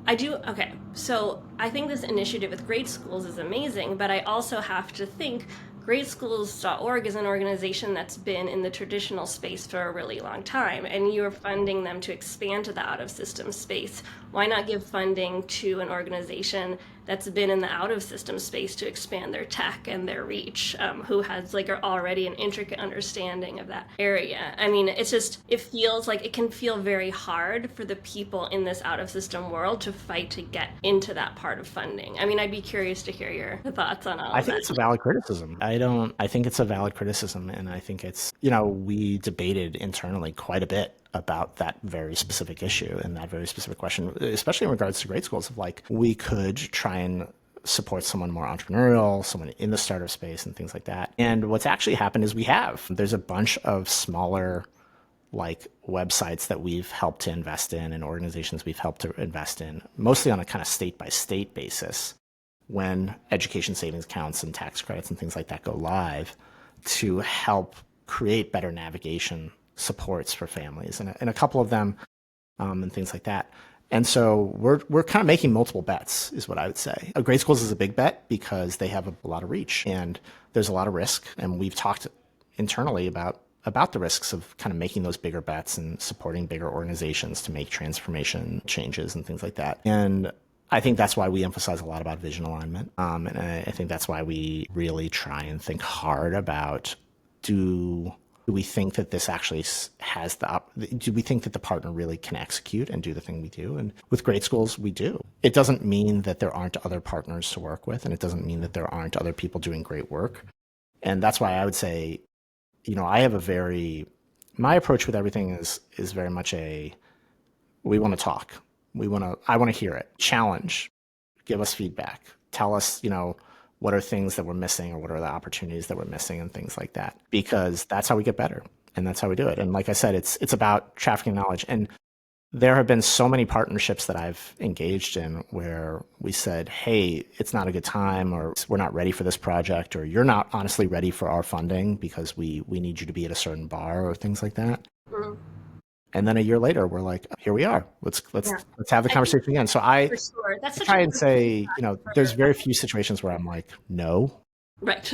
okay, so I think this initiative with Great Schools is amazing, but I also have to think greatschools.org is an organization that's been in the traditional space for a really long time, and you're funding them to expand to the out-of-system space. Why not give funding to an organization that's been in the out-of-system space to expand their tech and their reach, who has, like, already an intricate understanding of that area? I mean, it feels like it can feel very hard for the people in this out-of-system world to fight to get into that part of funding. I mean, I'd be curious to hear your thoughts on all of that. I think it's a valid criticism. I think it's a valid criticism, and I think it's, we debated internally quite a bit about that very specific issue and that very specific question, especially in regards to Great Schools, of, like, we could try and support someone more entrepreneurial, someone in the startup space and things like that. And what's actually happened is there's a bunch of smaller like websites that we've helped to invest in and organizations we've helped to invest in, mostly on a kind of state by state basis, when education savings accounts and tax credits and things like that go live, to help create better navigation supports for families, and a couple of them, and things like that. And so we're kind of making multiple bets, is what I would say. Grade schools is a big bet because they have a lot of reach and there's a lot of risk. And we've talked internally about the risks of kind of making those bigger bets and supporting bigger organizations to make transformation changes and things like that. And I think that's why we emphasize a lot about vision alignment. And I think that's why we really try and think hard about, do we think that this actually has do we think that the partner really can execute and do the thing we do? And with grade schools, we do. It doesn't mean that there aren't other partners to work with, and it doesn't mean that there aren't other people doing great work. And that's why I would say, I have my approach with everything is very much we want to talk. I want to hear it. Challenge, give us feedback, tell us, what are things that we're missing or what are the opportunities that we're missing and things like that, because that's how we get better. And that's how we do it. And like I said, it's about trafficking knowledge. And there have been so many partnerships that I've engaged in where we said, hey, it's not a good time, or we're not ready for this project, or you're not honestly ready for our funding because we need you to be at a certain bar, or things like that. Mm-hmm. And then a year later, we're like, here we are. Let's have the conversation again. So I try and say, there's very few situations where I'm like, no. Right.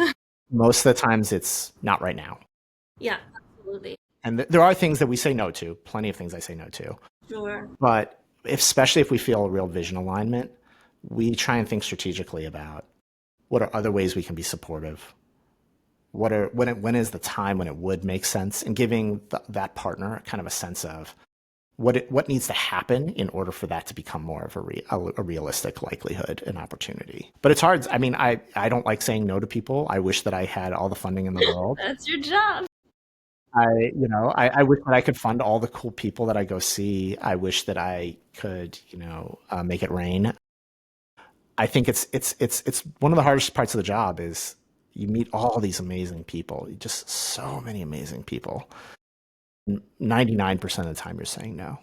Most of the times it's not right now. Yeah, absolutely. And there are things that we say no to, plenty of things I say no to. Sure. But especially if we feel a real vision alignment, we try and think strategically about what are other ways we can be supportive. When is the time when it would make sense, and giving that partner kind of a sense of what needs to happen in order for that to become more of a realistic likelihood and opportunity. But it's hard. I mean, I don't like saying no to people. I wish that I had all the funding in the world. That's your job. I wish that I could fund all the cool people that I go see. I wish that I could, make it rain. I think it's one of the hardest parts of the job is you meet all these amazing people, just so many amazing people. 99% of the time you're saying no,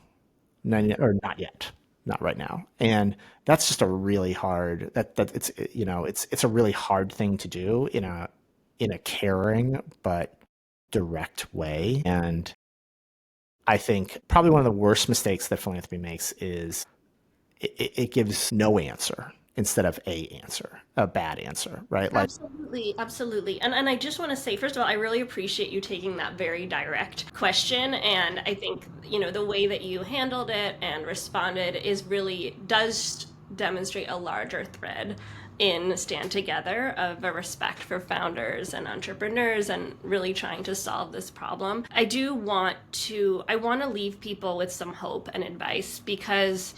or not yet, not right now. And that's just a really hard, it's a really hard thing to do in a caring but direct way. And I think probably one of the worst mistakes that philanthropy makes is it gives no answer instead of a bad answer, right? Absolutely. And I just want to say, first of all, I really appreciate you taking that very direct question. And I think, the way that you handled it and responded does demonstrate a larger thread in Stand Together of a respect for founders and entrepreneurs and really trying to solve this problem. I want to leave people with some hope and advice, because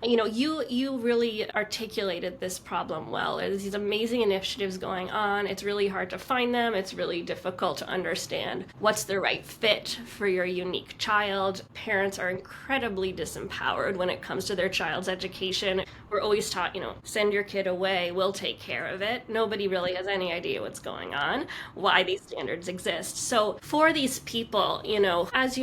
you really articulated this problem well. There's these amazing initiatives going on. It's really hard to find them. It's really difficult to understand what's the right fit for your unique child. Parents are incredibly disempowered when it comes to their child's education. We're always taught, send your kid away, we'll take care of it. Nobody really has any idea what's going on, why these standards exist. So for these people, as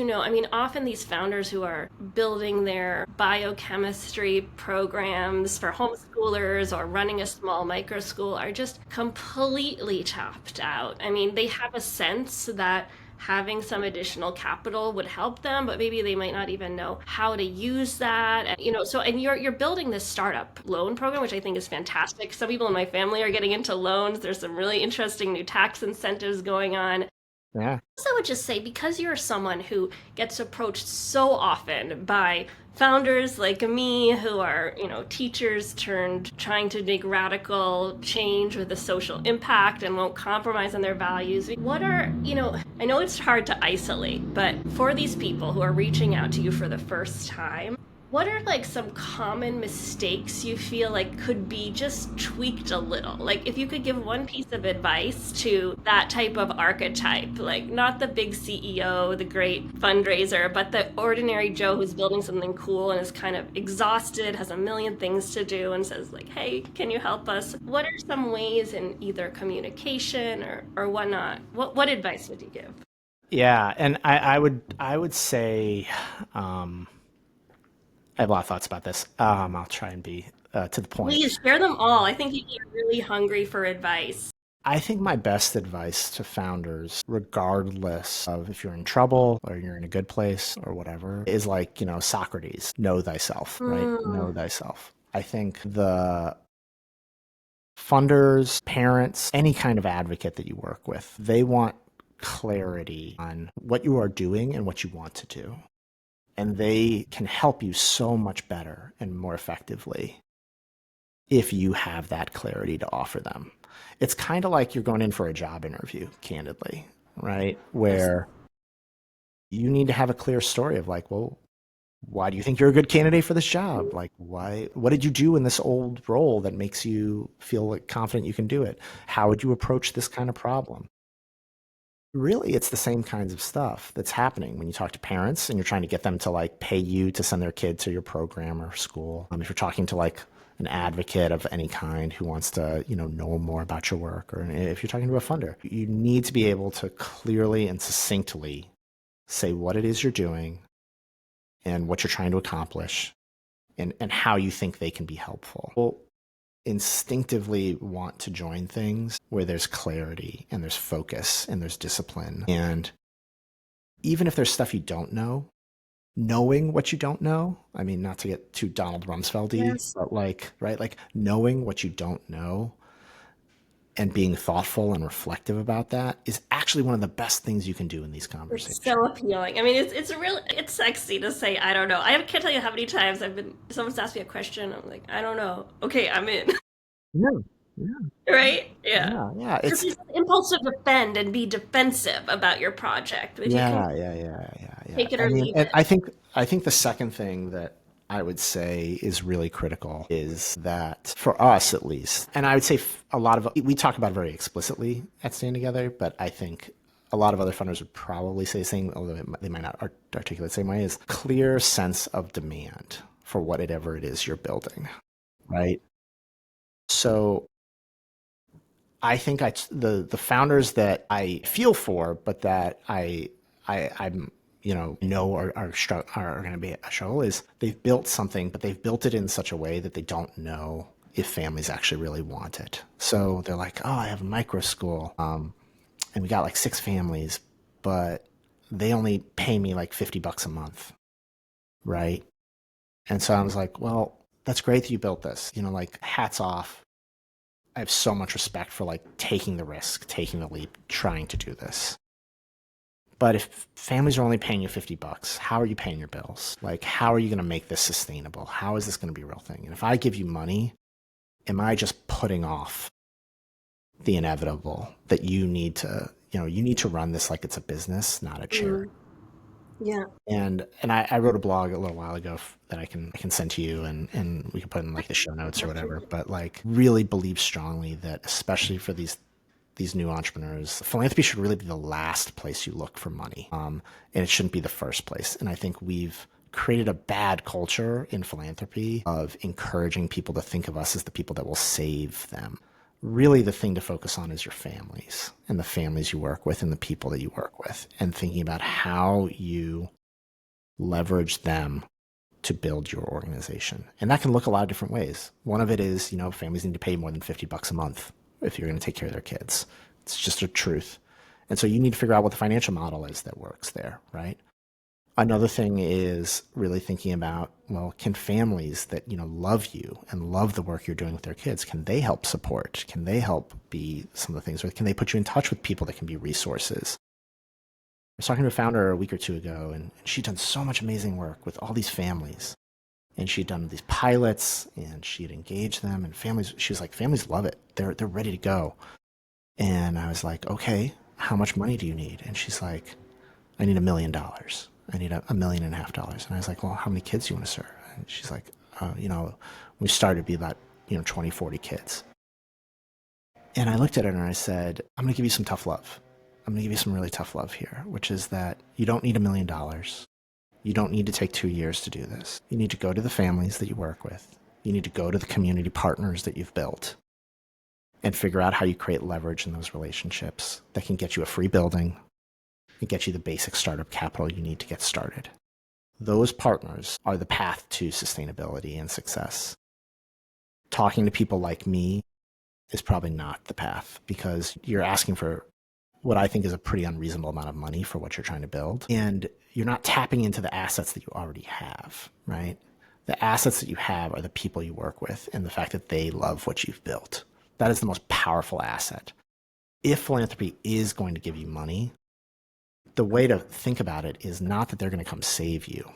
often these founders who are building their biochemistry programs for homeschoolers or running a small micro school are just completely tapped out. They have a sense that having some additional capital would help them, but maybe they might not even know how to use that. And you're building this startup loan program, which I think is fantastic. Some people in my family are getting into loans. There's some really interesting new tax incentives going on. Yeah. So I would just say, because you're someone who gets approached so often by founders like me who are, teachers trying to make radical change with a social impact and won't compromise on their values. What are, I know it's hard to isolate, but for these people who are reaching out to you for the first time, what are some common mistakes you feel like could be just tweaked a little? If you could give one piece of advice to that type of archetype, not the big CEO, the great fundraiser, but the ordinary Joe who's building something cool and is kind of exhausted, has a million things to do, and says hey, can you help us? What are some ways in either communication or whatnot? What advice would you give? Yeah, and I would say um, I have a lot of thoughts about this. I'll try and be to the point. Please share them all. I think you get really hungry for advice. I think my best advice to founders, regardless of if you're in trouble or you're in a good place or whatever, is like, Socrates, know thyself, right? Mm, Know thyself. I think the funders, parents, any kind of advocate that you work with, they want clarity on what you are doing and what you want to do. And they can help you so much better and more effectively if you have that clarity to offer them. It's kind of like you're going in for a job interview, candidly, right? yes. Where you need to have a clear story of like, well, why do you think you're a good candidate for this job? Like, what did you do in this old role that makes you feel like confident you can do it? How would you approach this kind of problem? Really, it's the same kinds of stuff that's happening when you talk to parents and you're trying to get them to like pay you to send their kid to your program or school. If you're talking to like an advocate of any kind who wants to, know more about your work, or if you're talking to a funder, you need to be able to clearly and succinctly say what it is you're doing and what you're trying to accomplish and how you think they can be helpful. Well, instinctively want to join things where there's clarity and there's focus and there's discipline. And even if there's stuff you don't know, knowing what you don't know, I mean, not to get too Donald Rumsfeldy, Yes. but like, right, like knowing what you don't know and being thoughtful and reflective about that is actually one of the best things you can do in these It's conversations. so appealing. I mean, it's sexy to say I don't know. I can't tell you how many times someone's asked me a question. I'm like, I don't know. Okay, I'm in. Yeah, yeah, Right? Yeah. yeah. Because there's an impulse to defend and be defensive about your project, but you can Yeah. take it I or mean, leave and it. I think the second thing that I would say is really critical is that for us at least, and I would say a lot of we talk about it very explicitly at Stand Together, but I think a lot of other funders would probably say the same, although they might not articulate the same way, is clear sense of demand for whatever it is you're building, right? So I think the founders that I feel for, but that I'm know are going to be a struggle is they've built something, but they've built it in such a way that they don't know if families actually really want it. So they're like, oh, I have a micro school, and we got like 6 families, but they only pay me like $50 a month, right? And so I was like, well, that's great that you built this. Like hats off. I have so much respect for like taking the risk, taking the leap, trying to do this. But if families are only paying you $50, how are you paying your bills? Like, how are you going to make this sustainable? How is this going to be a real thing? And if I give you money, am I just putting off the inevitable that you need to run this like it's a business, not a charity? Mm, yeah. And I wrote a blog a little while ago that I can send to you and we can put in like the show notes or Love to whatever. read. But like really believe strongly that especially for these new entrepreneurs, philanthropy should really be the last place you look for money, and it shouldn't be the first place. And I think we've created a bad culture in philanthropy of encouraging people to think of us as the people that will save them. Really, the thing to focus on is your families and the families you work with and the people that you work with, and thinking about how you leverage them to build your organization. And that can look a lot of different ways. One of it is, families need to pay more than $50 a month if you're going to take care of their kids. It's just a truth. And so you need to figure out what the financial model is that works there, right? Another thing is really thinking about, well, can families that, love you and love the work you're doing with their kids, can they help support? Can they help be some of the things, or can they put you in touch with people that can be resources? I was talking to a founder a week or two ago, and she'd done so much amazing work with all these families. And she'd done these pilots, and she'd engaged them, and families. She was like, families love it. They're ready to go. And I was like, okay, how much money do you need? And she's like, I need $1 million. I need $1.5 million. And I was like, well, how many kids do you want to serve? And she's like, we started to be about 20, 40 kids. And I looked at her and I said, I'm going to give you some tough love. I'm going to give you some really tough love here, which is that you don't need $1 million. You don't need to take 2 years to do this. You need to go to the families that you work with. You need to go to the community partners that you've built and figure out how you create leverage in those relationships that can get you a free building, and get you the basic startup capital you need to get started. Those partners are the path to sustainability and success. Talking to people like me is probably not the path, because you're asking for what I think is a pretty unreasonable amount of money for what you're trying to build. And you're not tapping into the assets that you already have, right? The assets that you have are the people you work with and the fact that they love what you've built. That is the most powerful asset. If philanthropy is going to give you money, the way to think about it is not that they're going to come save you,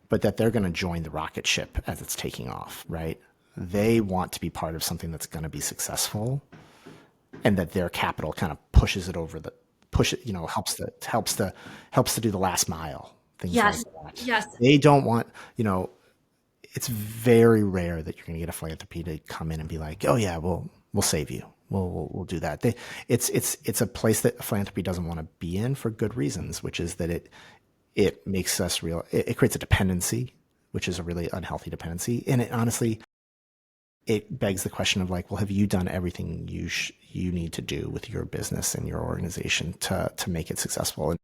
but that they're going to join the rocket ship as it's taking off, right? They want to be part of something that's going to be successful, and that their capital kind of pushes it over the helps to do the last mile, things Yes. like that. Yes. They don't want, it's very rare that you're going to get a philanthropy to come in and be like, oh yeah, we'll save you. We'll do that. It's a place that philanthropy doesn't want to be in for good reasons, which is that it makes us real. It creates a dependency, which is a really unhealthy dependency. And it honestly, it begs the question of like, well, have you done everything you need to do with your business and your organization to make it successful? And,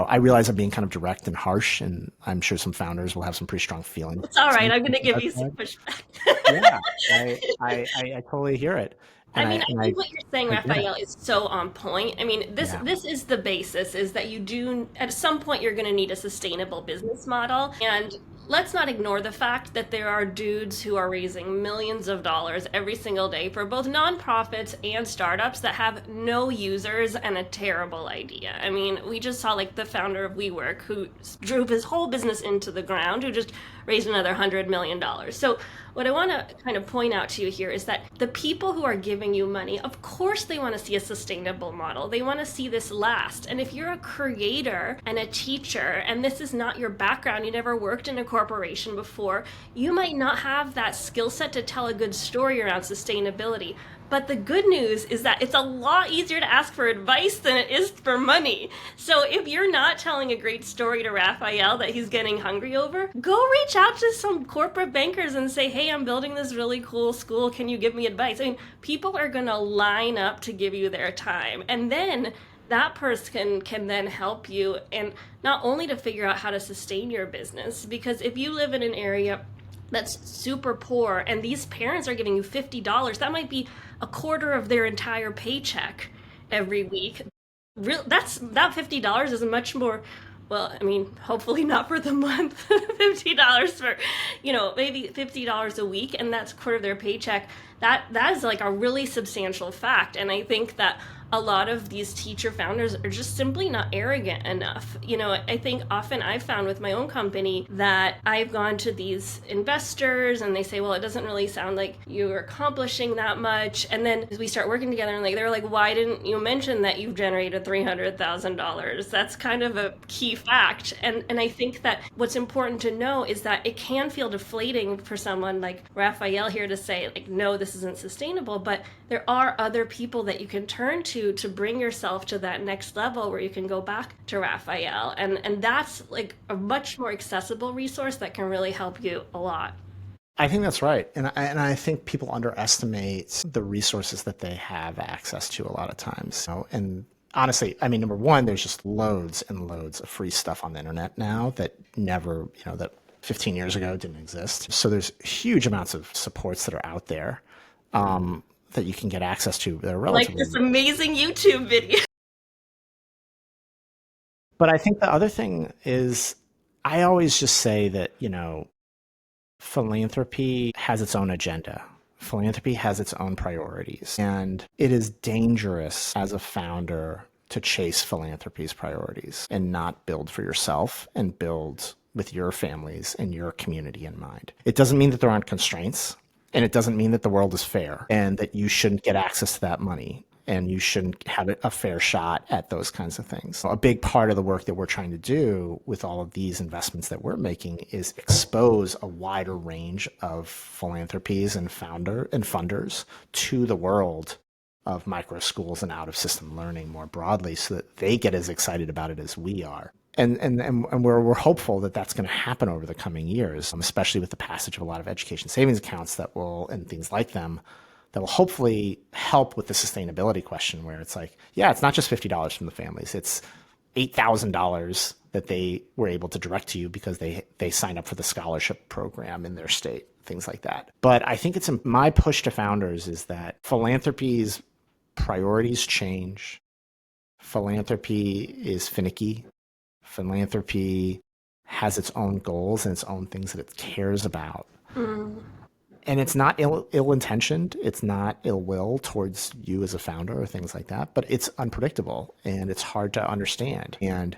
I realize I'm being kind of direct and harsh, and I'm sure some founders will have some pretty strong feelings. It's all right. I'm going to give you some pushback. Yeah, I totally hear it. And I think what you're saying, I get it. Raphael, is so on point. I mean, this Yeah. this is the basis, is that you do, at some point you're going to need a sustainable business model. And let's not ignore the fact that there are dudes who are raising millions of dollars every single day for both nonprofits and startups that have no users and a terrible idea. I mean, we just saw like the founder of WeWork, who drove his whole business into the ground, who just raised another $100 million. So what I want to kind of point out to you here is that the people who are giving you money, of course they want to see a sustainable model. They want to see this last. And if you're a creator and a teacher, and this is not your background, you never worked in a corporation before, you might not have that skill set to tell a good story around sustainability. But the good news is that it's a lot easier to ask for advice than it is for money. So if you're not telling a great story to Raphael that he's getting hungry over, go reach out to some corporate bankers and say, hey, I'm building this really cool school. Can you give me advice? I mean, people are going to line up to give you their time. And then that person can then help you, and not only to figure out how to sustain your business, because if you live in an area that's super poor and these parents are giving you $50, that might be a quarter of their entire paycheck every week. That $50 is much more, well, I mean, hopefully not for the month. $50 for, maybe $50 a week, and that's a quarter of their paycheck. That is like a really substantial fact. And I think that a lot of these teacher founders are just simply not arrogant enough. I think often I've found with my own company that I've gone to these investors and they say, well, it doesn't really sound like you're accomplishing that much. And then as we start working together, and they're like, why didn't you mention that you've generated $300,000? That's kind of a key fact. And I think that what's important to know is that it can feel deflating for someone like Raphael here to say, like, no, this isn't sustainable, but there are other people that you can turn to bring yourself to that next level where you can go back to Raphael. And that's like a much more accessible resource that can really help you a lot. I think that's right. And I think people underestimate the resources that they have access to a lot of times. And honestly, I mean, number one, there's just loads and loads of free stuff on the internet now that never, that 15 years ago didn't exist. So there's huge amounts of supports that are out there that you can get access to. That are relatively, like this amazing YouTube video. But I think the other thing is, I always just say that, philanthropy has its own agenda. Philanthropy has its own priorities. And it is dangerous as a founder to chase philanthropy's priorities and not build for yourself and build with your families and your community in mind. It doesn't mean that there aren't constraints, and it doesn't mean that the world is fair and that you shouldn't get access to that money and you shouldn't have a fair shot at those kinds of things. So a big part of the work that we're trying to do with all of these investments that we're making is expose a wider range of philanthropies and funders to the world of micro schools and out of system learning more broadly, so that they get as excited about it as we are. And we're hopeful that that's going to happen over the coming years, especially with the passage of a lot of education savings accounts and things like them that will hopefully help with the sustainability question where it's like, yeah, it's not just $50 from the families. It's $8,000 that they were able to direct to you because they signed up for the scholarship program in their state, things like that. But I think it's my push to founders is that philanthropy's priorities change. Philanthropy is finicky. Philanthropy has its own goals and its own things that it cares about. Mm. And it's not ill-intentioned. It's not ill will towards you as a founder or things like that, but it's unpredictable and it's hard to understand. And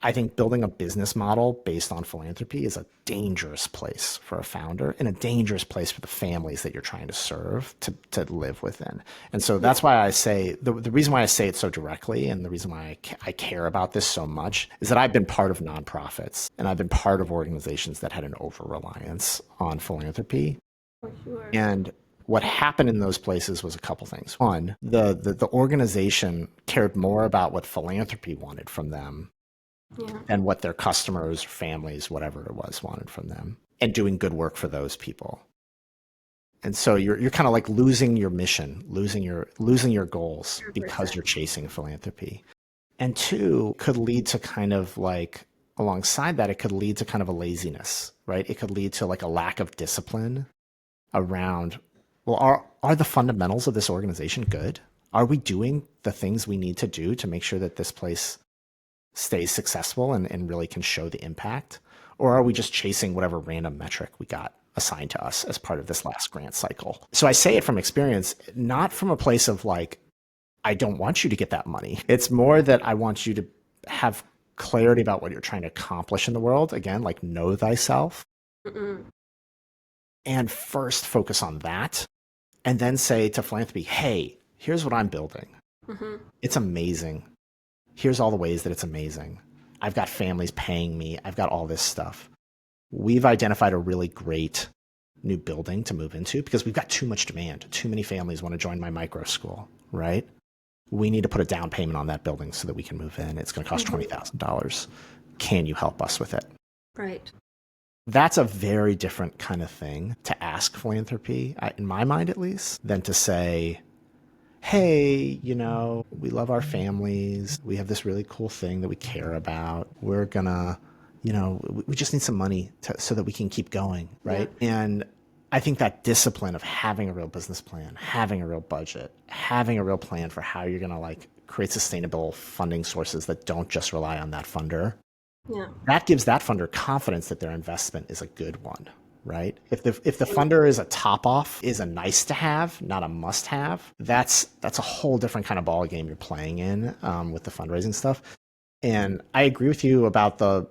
I think building a business model based on philanthropy is a dangerous place for a founder and a dangerous place for the families that you're trying to serve to live within. And so that's why I say, the reason why I say it so directly and the reason why I care about this so much is that I've been part of nonprofits and I've been part of organizations that had an over-reliance on philanthropy. For sure. And what happened in those places was a couple things. One, the organization cared more about what philanthropy wanted from them than what their customers, families, whatever it was, wanted from them, and doing good work for those people. And so you're kind of like losing your mission, losing your goals 100%. because you're chasing philanthropy. And two, could lead to kind of like alongside that, it could lead to kind of a laziness, right? It could lead to like a lack of discipline around, well, are the fundamentals of this organization good? Are we doing the things we need to do to make sure that this place stays successful and really can show the impact? Or are we just chasing whatever random metric we got assigned to us as part of this last grant cycle? So I say it from experience, not from a place of like, I don't want you to get that money. It's more that I want you to have clarity about what you're trying to accomplish in the world. Again, like know thyself. Mm-mm. And first focus on that. And then say to philanthropy, hey, here's what I'm building. Mm-hmm. It's amazing. Here's all the ways that it's amazing. I've got families paying me. I've got all this stuff. We've identified a really great new building to move into because we've got too much demand. Too many families want to join my micro school, right? We need to put a down payment on that building so that we can move in. It's going to cost $20,000. Can you help us with it? Right. That's a very different kind of thing to ask philanthropy, in my mind at least, than to say, hey, we love our families. We have this really cool thing that we care about. We're gonna, we just need some money so that we can keep going, right? Yeah. And I think that discipline of having a real business plan, having a real budget, having a real plan for how you're gonna like create sustainable funding sources that don't just rely on that funder. Yeah. That gives that funder confidence that their investment is a good one. Right? If the funder is a top off, is a nice to have, not a must have, that's a whole different kind of ball game you're playing in with the fundraising stuff. And I agree with you about the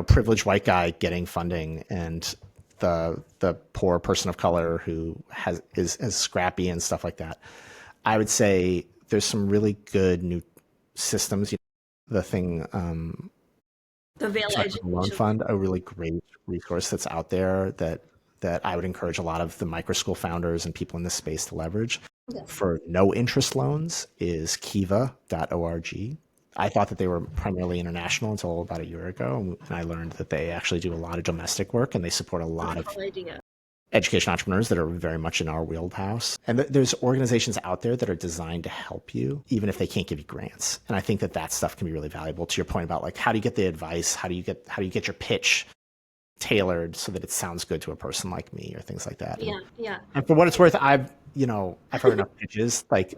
privileged white guy getting funding and the poor person of color who is scrappy and stuff like that. I would say there's some really good new systems. The thing. The Vail Education Loan Fund, a really great resource that's out there that I would encourage a lot of the micro school founders and people in this space to leverage. Yes. For no interest loans is kiva.org. I thought that they were primarily international until about a year ago, and I learned that they actually do a lot of domestic work and they support a lot of education entrepreneurs that are very much in our wheelhouse. And there's organizations out there that are designed to help you, even if they can't give you grants. And I think that stuff can be really valuable. To your point about like, how do you get the advice? How do you get your pitch tailored so that it sounds good to a person like me or things like that? Yeah. And for what it's worth, I've heard enough pitches. Like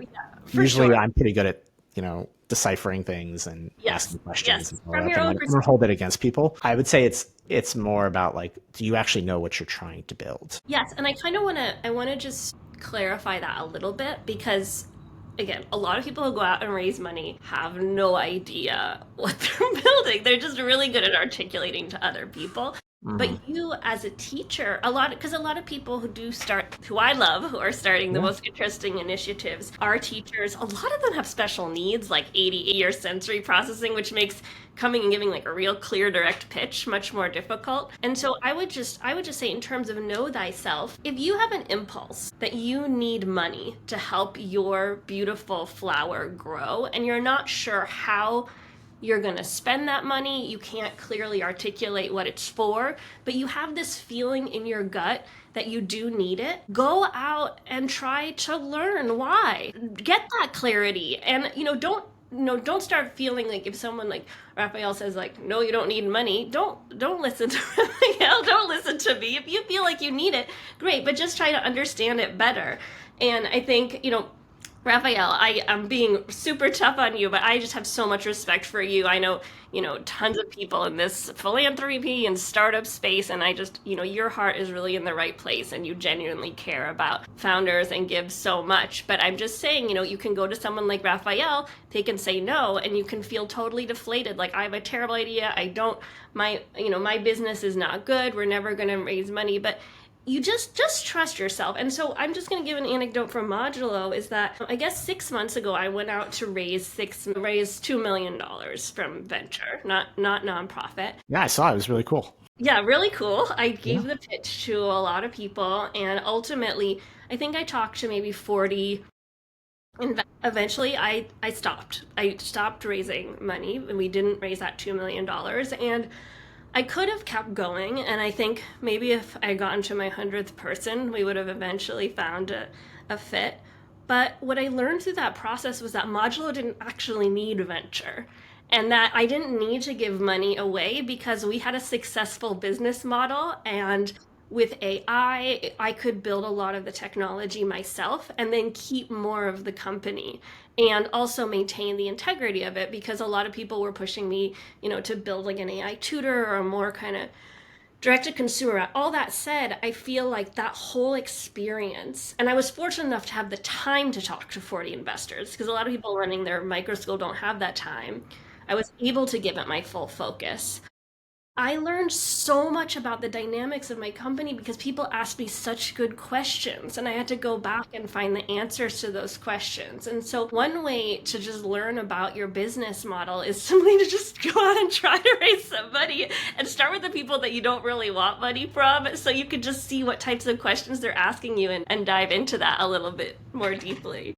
usually I'm pretty good at, deciphering things and asking questions. And From your own perspective. I don't hold it against people. I would say it's more about like, do you actually know what you're trying to build? Yes, and I kind of want to just clarify that a little bit because, again, a lot of people who go out and raise money have no idea what they're building. They're just really good at articulating to other people. Mm-hmm. But you as a teacher, a lot of people who I love, who are starting the most interesting initiatives are teachers. A lot of them have special needs like ADHD or sensory processing, which makes coming and giving like a real clear direct pitch much more difficult. And so I would just say, in terms of know thyself, if you have an impulse that you need money to help your beautiful flower grow and you're not sure how you're going to spend that money. You can't clearly articulate what it's for, but you have this feeling in your gut that you do need it. Go out and try to learn why. Get that clarity. And don't start feeling like if someone like Raphael says like, no, you don't need money, don't listen to Raphael, don't listen to me. If you feel like you need it, great, but just try to understand it better. And I think, Raphael, I'm being super tough on you, but I just have so much respect for you. I know, tons of people in this philanthropy and startup space, and I just, your heart is really in the right place and you genuinely care about founders and give so much. But I'm just saying, you can go to someone like Raphael, they can say no, and you can feel totally deflated. Like, I have a terrible idea. My business is not good. We're never going to raise money. But you just trust yourself. And so I'm just going to give an anecdote from Modulo is that I guess 6 months ago I went out to raise $2 million from venture, not nonprofit. Yeah, I saw it. It was really cool. Yeah, really cool. I Yeah. gave the pitch to a lot of people, and ultimately I think I talked to maybe 40. And eventually I stopped. I stopped raising money, and we didn't raise that $2 million. And I could have kept going, and I think maybe if I got into my 100th person, we would have eventually found a fit. But what I learned through that process was that Modulo didn't actually need venture, and that I didn't need to give money away because we had a successful business model, and with AI, I could build a lot of the technology myself and then keep more of the company and also maintain the integrity of it, because a lot of people were pushing me, to build like an AI tutor or a more kind of direct to consumer. All that said, I feel like that whole experience, and I was fortunate enough to have the time to talk to 40 investors because a lot of people running their micro school don't have that time. I was able to give it my full focus. I learned so much about the dynamics of my company because people asked me such good questions, and I had to go back and find the answers to those questions. And so, one way to just learn about your business model is simply to just go out and try to raise some money and start with the people that you don't really want money from, so you can just see what types of questions they're asking you and dive into that a little bit more deeply.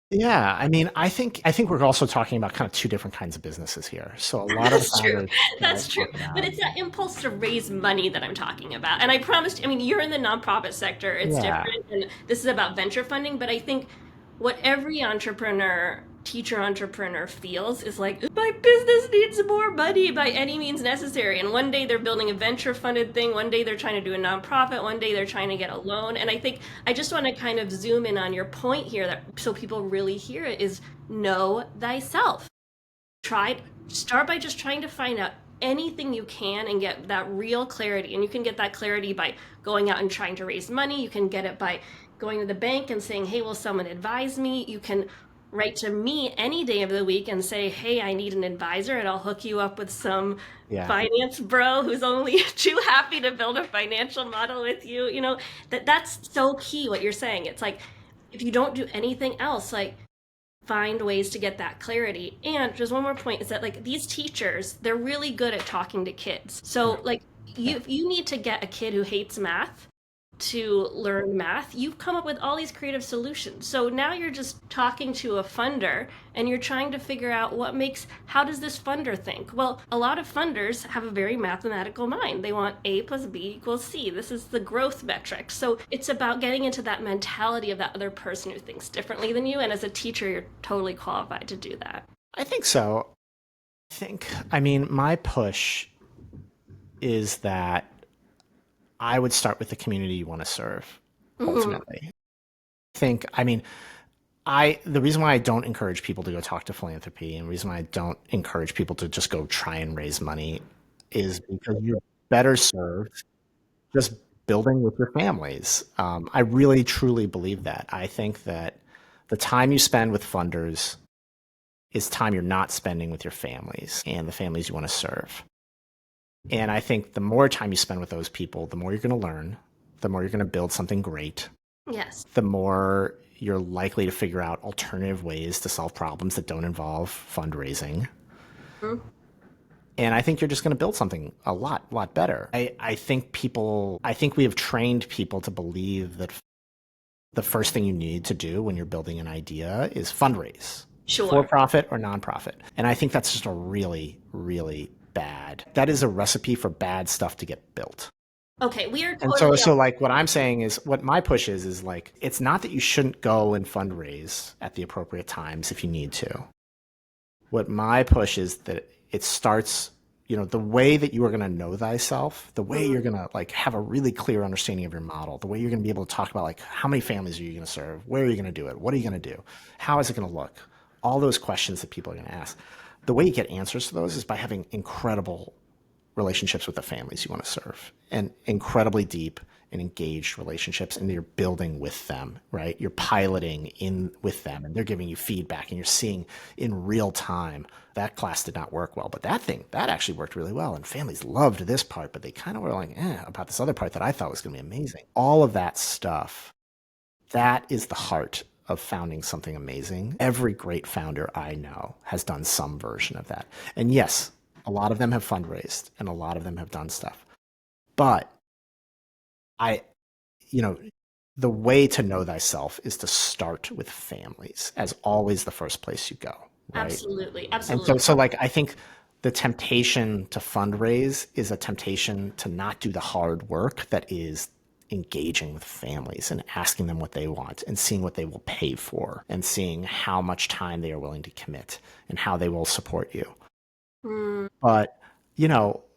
Yeah, I mean, I think we're also talking about kind of two different kinds of businesses here. So a lot of the That's true. founders that I That's true. talk But about, it's that impulse to raise money that I'm talking about. And I promised, I mean, you're in the nonprofit sector, it's yeah, different. And this is about venture funding. But I think what every entrepreneur, teacher entrepreneur feels is like, my business needs more money by any means necessary. And one day they're building a venture funded thing. One day they're trying to do a nonprofit. One day they're trying to get a loan. And I think I just want to kind of zoom in on your point here that so people really hear it is know thyself. Start by just trying to find out anything you can and get that real clarity. And you can get that clarity by going out and trying to raise money. You can get it by going to the bank and saying, hey, will someone advise me? You can write to me any day of the week and say, hey, I need an advisor, and I'll hook you up with some yeah. finance bro who's only too happy to build a financial model with you. That's so key what you're saying. It's like, if you don't do anything else, like, find ways to get that clarity. And just one more point is that like these teachers, they're really good at talking to kids. So like if you need to get a kid who hates math to learn math, you've come up with all these creative solutions. So now you're just talking to a funder and you're trying to figure out how does this funder think? Well, a lot of funders have a very mathematical mind. They want A plus B equals C. This is the growth metric. So it's about getting into that mentality of that other person who thinks differently than you. And as a teacher, you're totally qualified to do that. I think so. I mean, my push is that I would start with the community you want to serve Mm-hmm. ultimately. I mean, the reason why I don't encourage people to go talk to philanthropy and the reason why I don't encourage people to just go try and raise money is because you're better served just building with your families. I really truly believe that. I think that the time you spend with funders is time you're not spending with your families and the families you want to serve. And I think the more time you spend with those people, the more you're going to learn, the more you're going to build something great, Yes. the more you're likely to figure out alternative ways to solve problems that don't involve fundraising. Mm-hmm. And I think you're just going to build something a lot better. I think we have trained people to believe that the first thing you need to do when you're building an idea is fundraise. for Sure. profit or nonprofit. And I think that's just a really, really bad. That is a recipe for bad stuff to get built. Okay, we are And so, totally. so like what I'm saying is what my push is like, it's not that you shouldn't go and fundraise at the appropriate times if you need to. What my push is that it starts, the way that you are going to know thyself, the way you're Mhm. going to like have a really clear understanding of your model, the way you're going to be able to talk about like how many families are you going to serve, where are you going to do it, what are you going to do, how is it going to look, all those questions that people are going to ask. The way you get answers to those is by having incredible relationships with the families you want to serve and incredibly deep and engaged relationships, and you're building with them, right? You're piloting in with them and they're giving you feedback and you're seeing in real time that class did not work well, but that actually worked really well, and families loved this part, but they kind of were like about this other part that I thought was going to be amazing. All of that stuff, that is the heart of founding something amazing. Every great founder I know has done some version of that. And yes, a lot of them have fundraised and a lot of them have done stuff. But I, you know, the way to know thyself is to start with families as always the first place you go, right? Absolutely, And so absolutely. like I think the temptation to fundraise is a temptation to not do the hard work that is engaging with families and asking them what they want and seeing what they will pay for and seeing how much time they are willing to commit and how they will support you. Mm, But,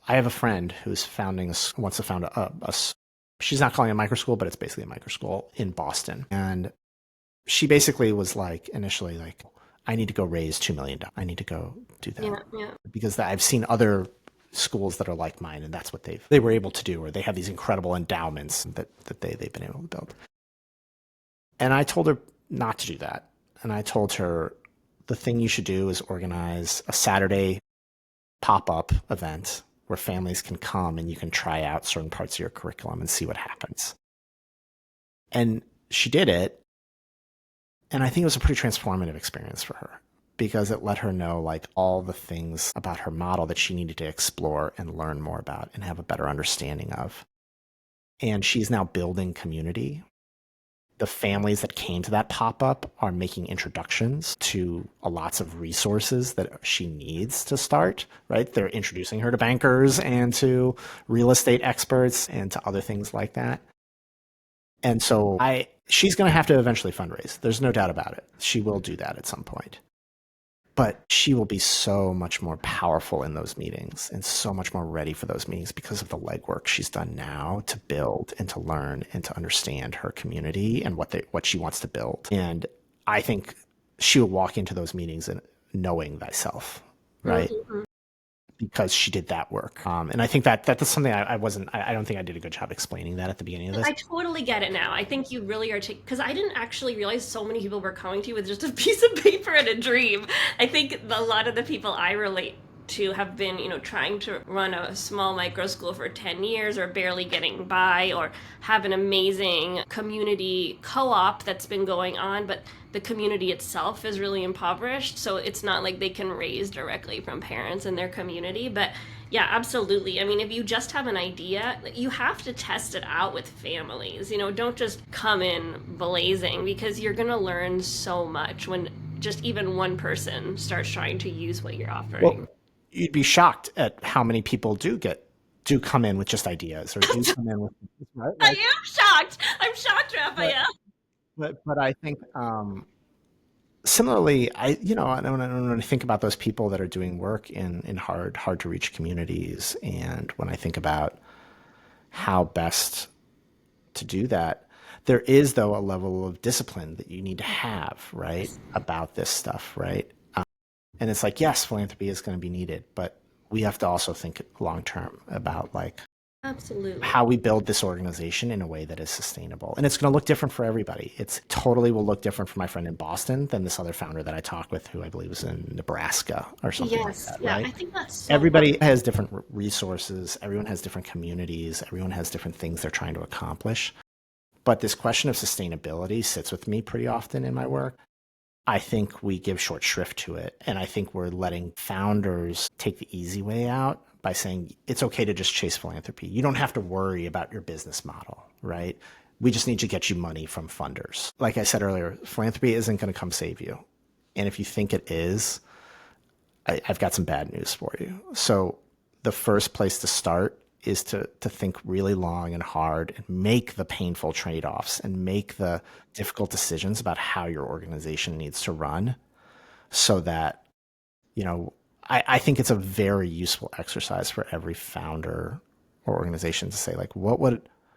I have a friend who's wants to found she's not calling it a micro school, but it's basically a micro school in Boston. And she basically was like, initially, like, I need to go raise $2 million. I need to go do that yeah, yeah. because I've seen other schools that are like mine, and that's what they were able to do, or they have these incredible endowments that they've been able to build. And I told her not to do that. And I told her the thing you should do is organize a Saturday pop-up event where families can come and you can try out certain parts of your curriculum and see what happens. And she did it, and I think it was a pretty transformative experience for her because it let her know like all the things about her model that she needed to explore and learn more about and have a better understanding of. And she's now building community. The families that came to that pop-up are making introductions to lots of resources that she needs to start, right? They're introducing her to bankers and to real estate experts and to other things like that. And so she's going to have to eventually fundraise. There's no doubt about it. She will do that at some point. But she will be so much more powerful in those meetings and so much more ready for those meetings because of the legwork she's done now to build and to learn and to understand her community and what she wants to build. And I think she will walk into those meetings and knowing thyself, right? Mhm. Because she did that work. And I think that's something I don't think I did a good job explaining that at the beginning of this. I totally get it now. I think you really are because I didn't actually realize so many people were coming to you with just a piece of paper and a dream. I think a lot of the people I relate to have been, trying to run a small micro school for 10 years or barely getting by or have an amazing community co-op that's been going on, but the community itself is really impoverished. So it's not like they can raise directly from parents in their community. But yeah, absolutely. I mean, if you just have an idea, you have to test it out with families. Don't just come in blazing because you're going to learn so much when just even one person starts trying to use what you're Well, offering. you'd be shocked at how many people do come in with just ideas or do come in with right I like am shocked. I'm shocked, but Raphael. but I think similarly, when I think about those people that are doing work in hard to reach communities, and when I think about how best to do that, there is though a level of discipline that you need to have, right, Yes, about this stuff, right? And it's like, yes, philanthropy is going to be needed, but we have to also think long term about like absolutely. how we build this organization in a way that is sustainable. And it's going to look different for everybody. It's totally will look different for my friend in Boston than this other founder that I talked with, who I believe was in Nebraska or something like Yes, that, yeah, I right? think that's so Everybody important. has different resources, everyone has different communities, everyone has different things they're trying to accomplish. But this question of sustainability sits with me pretty often in my work. I think we give short shrift to it. And I think we're letting founders take the easy way out by saying it's okay to just chase philanthropy. You don't have to worry about your business model, right? We just need to get you money from funders. Like I said earlier, philanthropy isn't going to come save you. And if you think it is, I've got some bad news for you. So the first place to start is to think really long and hard and make the painful trade-offs and make the difficult decisions about how your organization needs to run so that, you know, I think it's a very useful exercise for every founder or organization to say, like,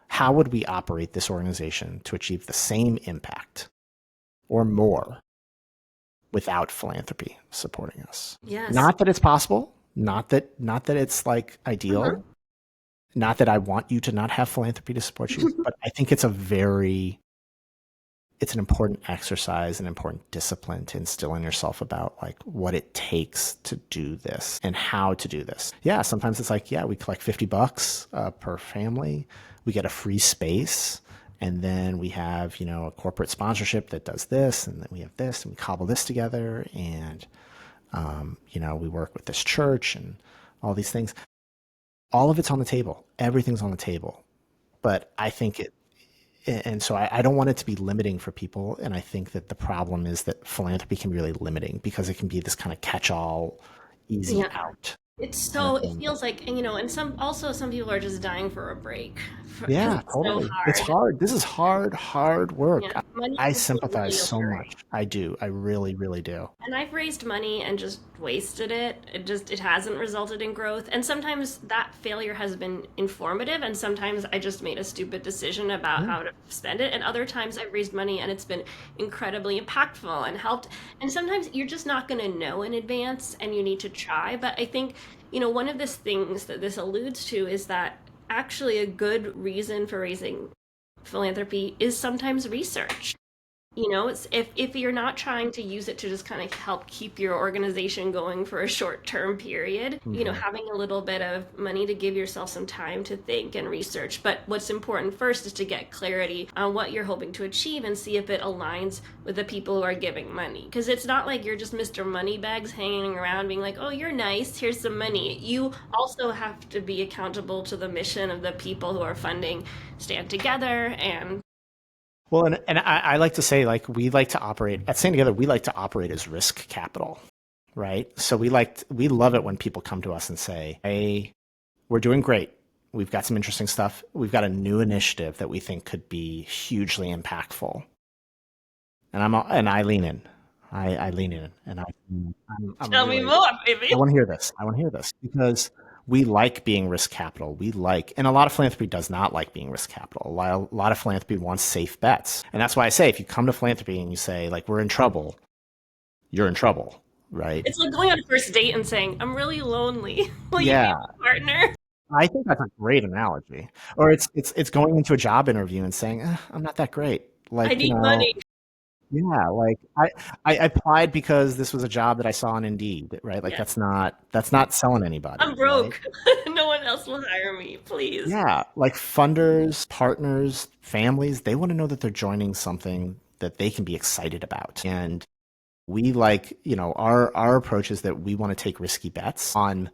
how would we operate this organization to achieve the same impact or more without philanthropy supporting us? Yes. Not that it's possible, not that it's like Mhm. ideal, not that I want you to not have philanthropy to support you, but I think it's an important exercise, an important discipline to instill in yourself about like what it takes to do this and how to do this. Yeah, sometimes it's like, yeah, we collect $50 per family, we get a free space, and then we have, you know, a corporate sponsorship that does this, and then we have this, and we cobble this together, and you know, we work with this church and all these things. All of it's on the table. Everything's on the table. But I think and so I don't want it to be limiting for people. And I think that the problem is that philanthropy can be really limiting because it can be this kind of catch-all, easy Yeah. out It's kind of so, it thing. feels like, and, and some people are just dying for a break because Yeah, it's so totally. It's hard. hard. This is hard, hard work. Yeah. Money I can feel sympathize really so much. alluring. I do. I really, really do. And I've raised money and just wasted it. It hasn't resulted in growth. And sometimes that failure has been informative, and sometimes I just made a stupid decision about Yeah. how to spend it. And other times I've raised money and it's been incredibly impactful and helped. And sometimes you're just not going to know in advance and you need to try. But I think, one of the things that this alludes to is that actually a good reason for raising philanthropy is sometimes research. It's if you're not trying to use it to just kind of help keep your organization going for a short-term period, Hmm. having a little bit of money to give yourself some time to think and research. But what's important first is to get clarity on what you're hoping to achieve and see if it aligns with the people who are giving money. Because it's not like you're just Mr. Moneybags hanging around being like, oh, you're nice, here's some money. You also have to be accountable to the mission of the people who are funding Stand Together and Well, and I like to say, like, we like to operate at Stand Together, we like to operate as risk capital, right? So we love it when people come to us and say, hey, we're doing great. We've got some interesting stuff. We've got a new initiative that we think could be hugely impactful. And I lean in. I lean in, and I'm tell me really, more, baby. I want to hear this. I want to hear this because we like being risk capital. And a lot of philanthropy does not like being risk capital. A lot of philanthropy wants safe bets. And that's why I say, if you come to philanthropy and you say, like, we're in trouble, you're in trouble, right? It's like going on a first date and saying, I'm really lonely. Will you be Yeah. my partner? I think that's a great analogy. Or it's going into a job interview and saying, I'm not that great. I Like, need money. yeah, like I applied because this was a job that I saw on Indeed, right? Like Yes. that's not selling I'm anybody, right? broke. No one else will hire me, please. Yeah, like funders, partners, families, they want to know that they're joining something that they can be excited about. And we like, our approach is that we want to take risky bets on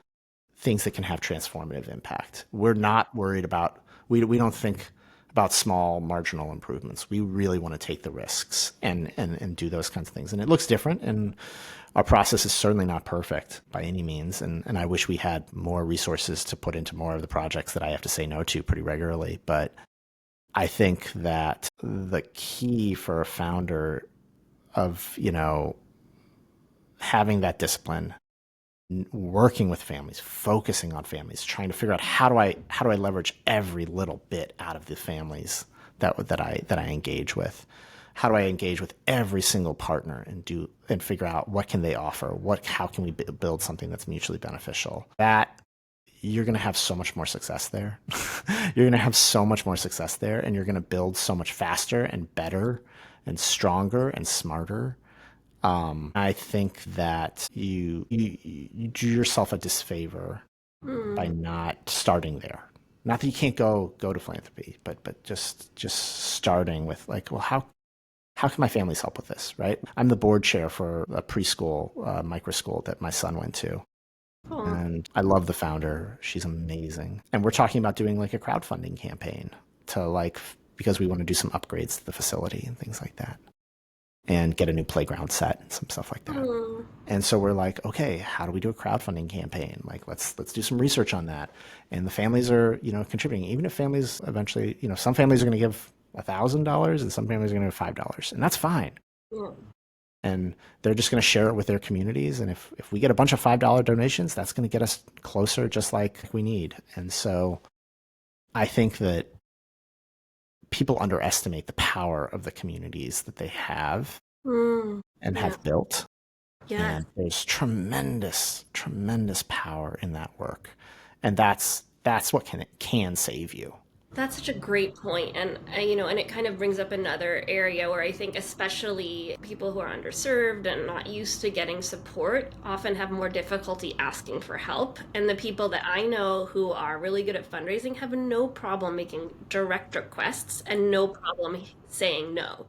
things that can have transformative impact. We're not worried about we don't think about small marginal improvements. We really want to take the risks and do those kinds of things. And it looks different, and our process is certainly not perfect by any means. And I wish we had more resources to put into more of the projects that I have to say no to pretty regularly. But I think that the key for a founder of, having that discipline, working with families, focusing on families, trying to figure out how do I leverage every little bit out of the families that I engage with. How do I engage with every single partner and figure out what can they offer? How can we build something that's mutually beneficial? That you're going to have so much more success there. You're going to have so much more success there, and you're going to build so much faster and better and stronger and smarter. I think that you do yourself a disfavor by Hmm. not starting there. Not that you can't go to philanthropy, but just starting with, like, well, how can my families help with this, right? I'm the board chair for a preschool micro school that my son went to, Cool. and I love the founder. She's amazing, and we're talking about doing like a crowdfunding campaign to, like, because we want to do some upgrades to the facility and things like that. and get a new playground set and some stuff like that. Mm. And so we're like, okay, how do we do a crowdfunding campaign? Like, let's do some research on that. And the families are, contributing. Even if families eventually, some families are going to give $1,000 and some families are going to give $5, and that's fine. Yeah. And they're just going to share it with their communities. And if we get a bunch of $5 donations, that's going to get us closer, just like we need. And so I think that people underestimate the power of the communities that they have Mm. and Yeah. have built. Yeah. And there's tremendous, tremendous power in that work. And that's what can save you. That's such a great point. And it kind of brings up another area where I think especially people who are underserved and not used to getting support often have more difficulty asking for help. And the people that I know who are really good at fundraising have no problem making direct requests and no problem saying no.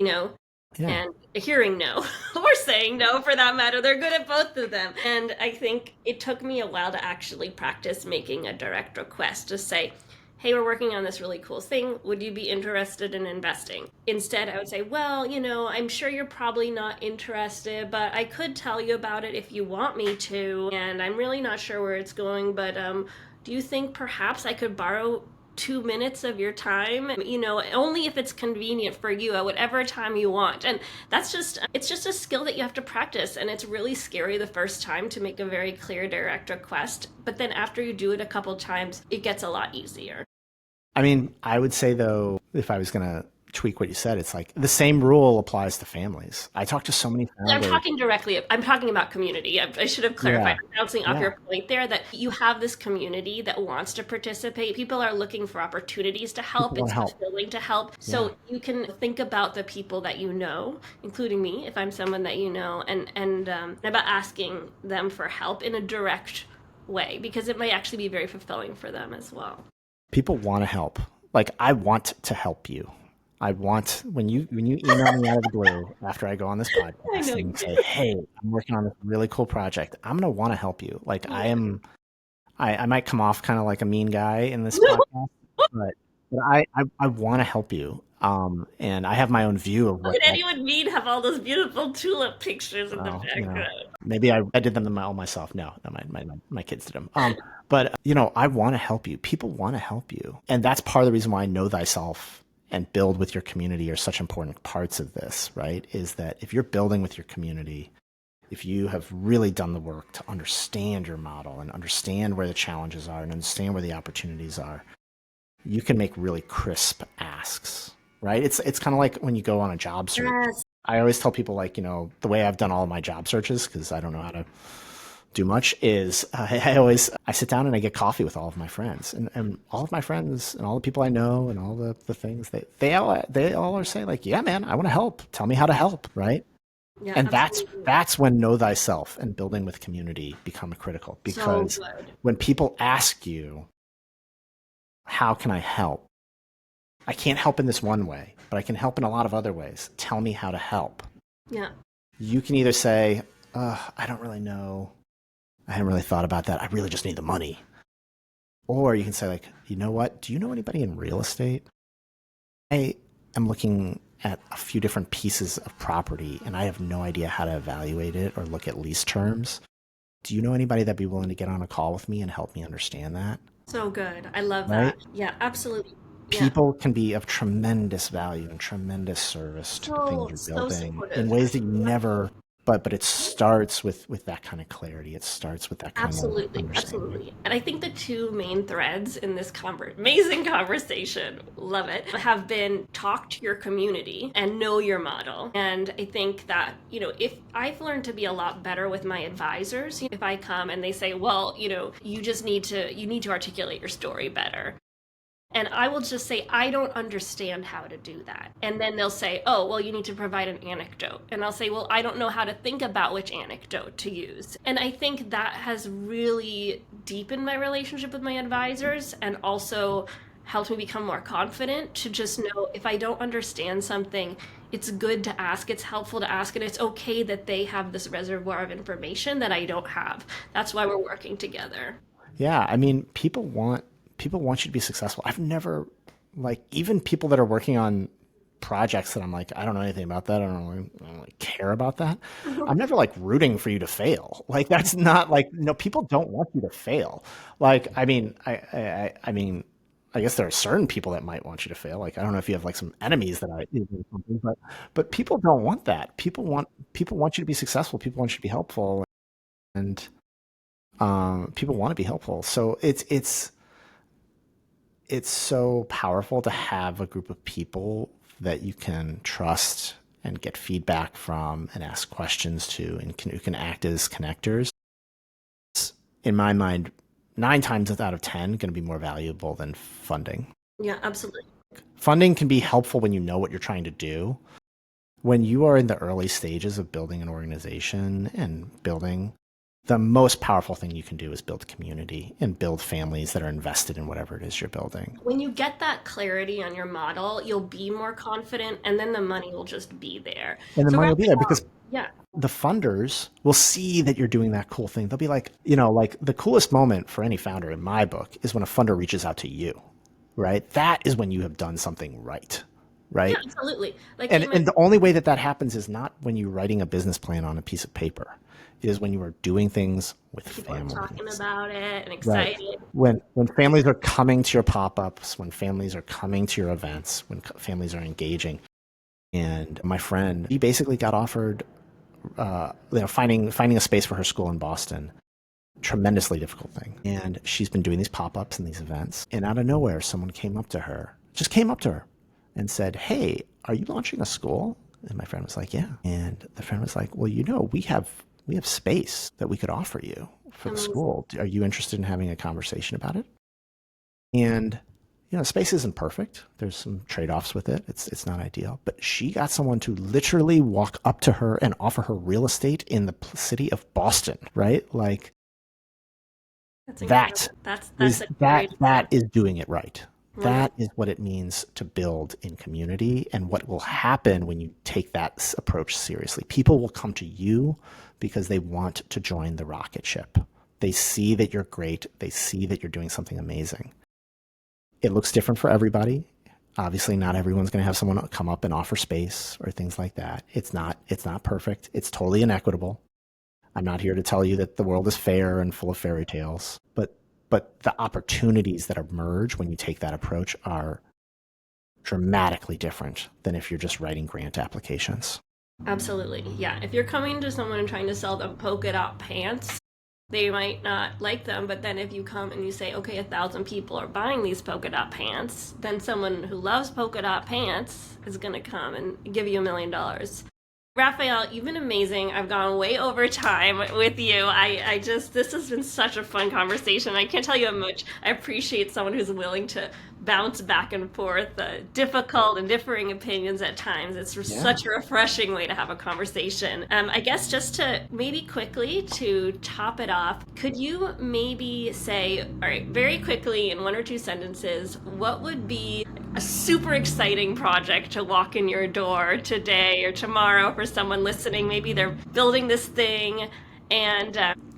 Yeah. And hearing no or saying no for that matter. They're good at both of them. And I think it took me a while to actually practice making a direct request to say, hey, we're working on this really cool thing. Would you be interested in investing? Instead, I would say, well, I'm sure you're probably not interested, but I could tell you about it if you want me to. And I'm really not sure where it's going, but do you think perhaps I could borrow 2 minutes of your time, only if it's convenient for you at whatever time you want. And it's just a skill that you have to practice. And it's really scary the first time to make a very clear direct request. But then after you do it a couple times, it gets a lot easier. I mean, I would say though, if I was going to tweak what you said, it's like the same rule applies to families. I talk to so many I'm founders. I'm talking about community. I should have clarified. Yeah. I'm bouncing off Yeah. your point there that you have this community that wants to participate. People are looking for opportunities to help. People want It's to help. fulfilling to help. Yeah. So you can think about the people that you know, including me, if I'm someone that you know, and about asking them for help in a direct way, because it might actually be very fulfilling for them as well. People want to help. Like, I want to help you. I want when you email me out of the blue after I go on this I podcast know and you you say, do. "Hey, I'm working on this really cool project," I'm gonna want to help you. Like, I might come off kind of like a mean guy in this No, podcast, but I want to help you. And I have my own view of how what could that. anyone mean have all those beautiful tulip pictures in the Well, background? maybe I did them all myself. No, my kids did them. But I want to help you. People want to help you, and that's part of the reason why know thyself and build with your community are such important parts of this, right? Is that if you're building with your community, if you have really done the work to understand your model and understand where the challenges are and understand where the opportunities are, you can make really crisp asks, right? It's kind of like when you go on a job search. Yes. I always tell people, like, the way I've done all of my job searches, because I don't know how to do much, is I sit down and I get coffee with all of my friends, and all of my friends and all the people I know and all the things they all are saying, like, yeah, man, I want to help. Tell me how to help, right? Yeah, And absolutely. that's when know thyself and building with community become critical, So because good. when people ask you, how can I help? I can't help in this one way, but I can help in a lot of other ways. Tell me how to help. Yeah. You can either say, I don't really know. I hadn't really thought about that. I really just need the money. Or you can say, like, you know what? Do you know anybody in real estate? I am looking at a few different pieces of property and I have no idea how to evaluate it or look at lease terms. Do you know anybody that'd be willing to get on a call with me and help me understand that? So good. I love Right? that. Yeah, absolutely. Yeah. People can be of tremendous value and tremendous service to the things you're So building in supportive. ways that you never. But it starts with that kind of clarity. It starts with that kind of Absolutely, understanding. absolutely. And I think the two main threads in this amazing conversation, love it, have been talk to your community and know your model. And I think that, if I've learned to be a lot better with my advisors, if I come and they say, well, you need to articulate your story better. And I will just say, I don't understand how to do that. And then they'll say, oh, well, you need to provide an anecdote. And I'll say, well, I don't know how to think about which anecdote to use. And I think that has really deepened my relationship with my advisors and also helped me become more confident to just know if I don't understand something, it's good to ask, it's helpful to ask, and it's okay that they have this reservoir of information that I don't have. That's why we're working together. Yeah, I mean, people want you to be successful. I've never, like, even people that are working on projects that I'm like, I don't know anything about that. I don't really care about that. I'm never like rooting for you to fail. Like that's not like, no, people don't want you to fail. Like, I mean, I guess there are certain people that might want you to fail. Like, I don't know if you have like some enemies that but people don't want that. People want you to be successful. People want you to be helpful, and people want to be helpful. So it's so powerful to have a group of people that you can trust and get feedback from and ask questions to, and who can act as connectors. In my mind, 9 times out of 10 going to be more valuable than funding. Yeah, absolutely. Funding can be helpful when you know what you're trying to do. When you are in the early stages of building an organization and building, the most powerful thing you can do is build community and build families that are invested in whatever it is you're building. When you get that clarity on your model, you'll be more confident, and then the money will just be there. And the So, money will be there Raphael, because yeah, the funders will see that you're doing that cool thing. They'll be like, like the coolest moment for any founder in my book is when a funder reaches out to you, right? That is when you have done something right, yeah, right? absolutely. Like And you and the mentioned, only way that that happens is not when you're writing a business plan on a piece of paper. It is when you are doing things with people are talking families. about it and Right. excited. When families are coming to your pop-ups, when families are coming to your events, when families are engaging. And my friend, he basically got offered, finding a space for her school in Boston. Tremendously difficult thing. And she's been doing these pop-ups and these events. And out of nowhere, someone just came up to her and said, "Hey, are you launching a school?" And my friend was like, "Yeah." And the friend was like, "Well, we have space that we could offer you for the Amazing. school. Are you interested in having a conversation about it?" And space isn't perfect. There's some trade-offs with it. It's not ideal. But she got someone to literally walk up to her and offer her real estate in the city of Boston, right? Like That's incredible. that That's is a that great that example. is doing it right. Wonderful. That is what it means to build in community, and what will happen when you take that approach seriously. People will come to you because they want to join the rocket ship. They see that you're great. They see that you're doing something amazing. It looks different for everybody. Obviously, not everyone's going to have someone come up and offer space or things like that. It's not perfect. It's totally inequitable. I'm not here to tell you that the world is fair and full of fairy tales, but the opportunities that emerge when you take that approach are dramatically different than if you're just writing grant applications. Absolutely. Yeah. If you're coming to someone and trying to sell them polka dot pants, they might not like them. But then if you come and you say, okay, 1,000 people are buying these polka dot pants, then someone who loves polka dot pants is going to come and give you $1 million. Raphael, you've been amazing. I've gone way over time with you. This has been such a fun conversation. I can't tell you how much I appreciate someone who's willing to bounce back and forth, difficult and differing opinions at times. It's Yeah. such a refreshing way to have a conversation. I guess just to maybe quickly to top it off, could you maybe say, all right, very quickly in one or two sentences, what would be a super exciting project to walk in your door today or tomorrow for someone listening? Maybe they're building this thing, and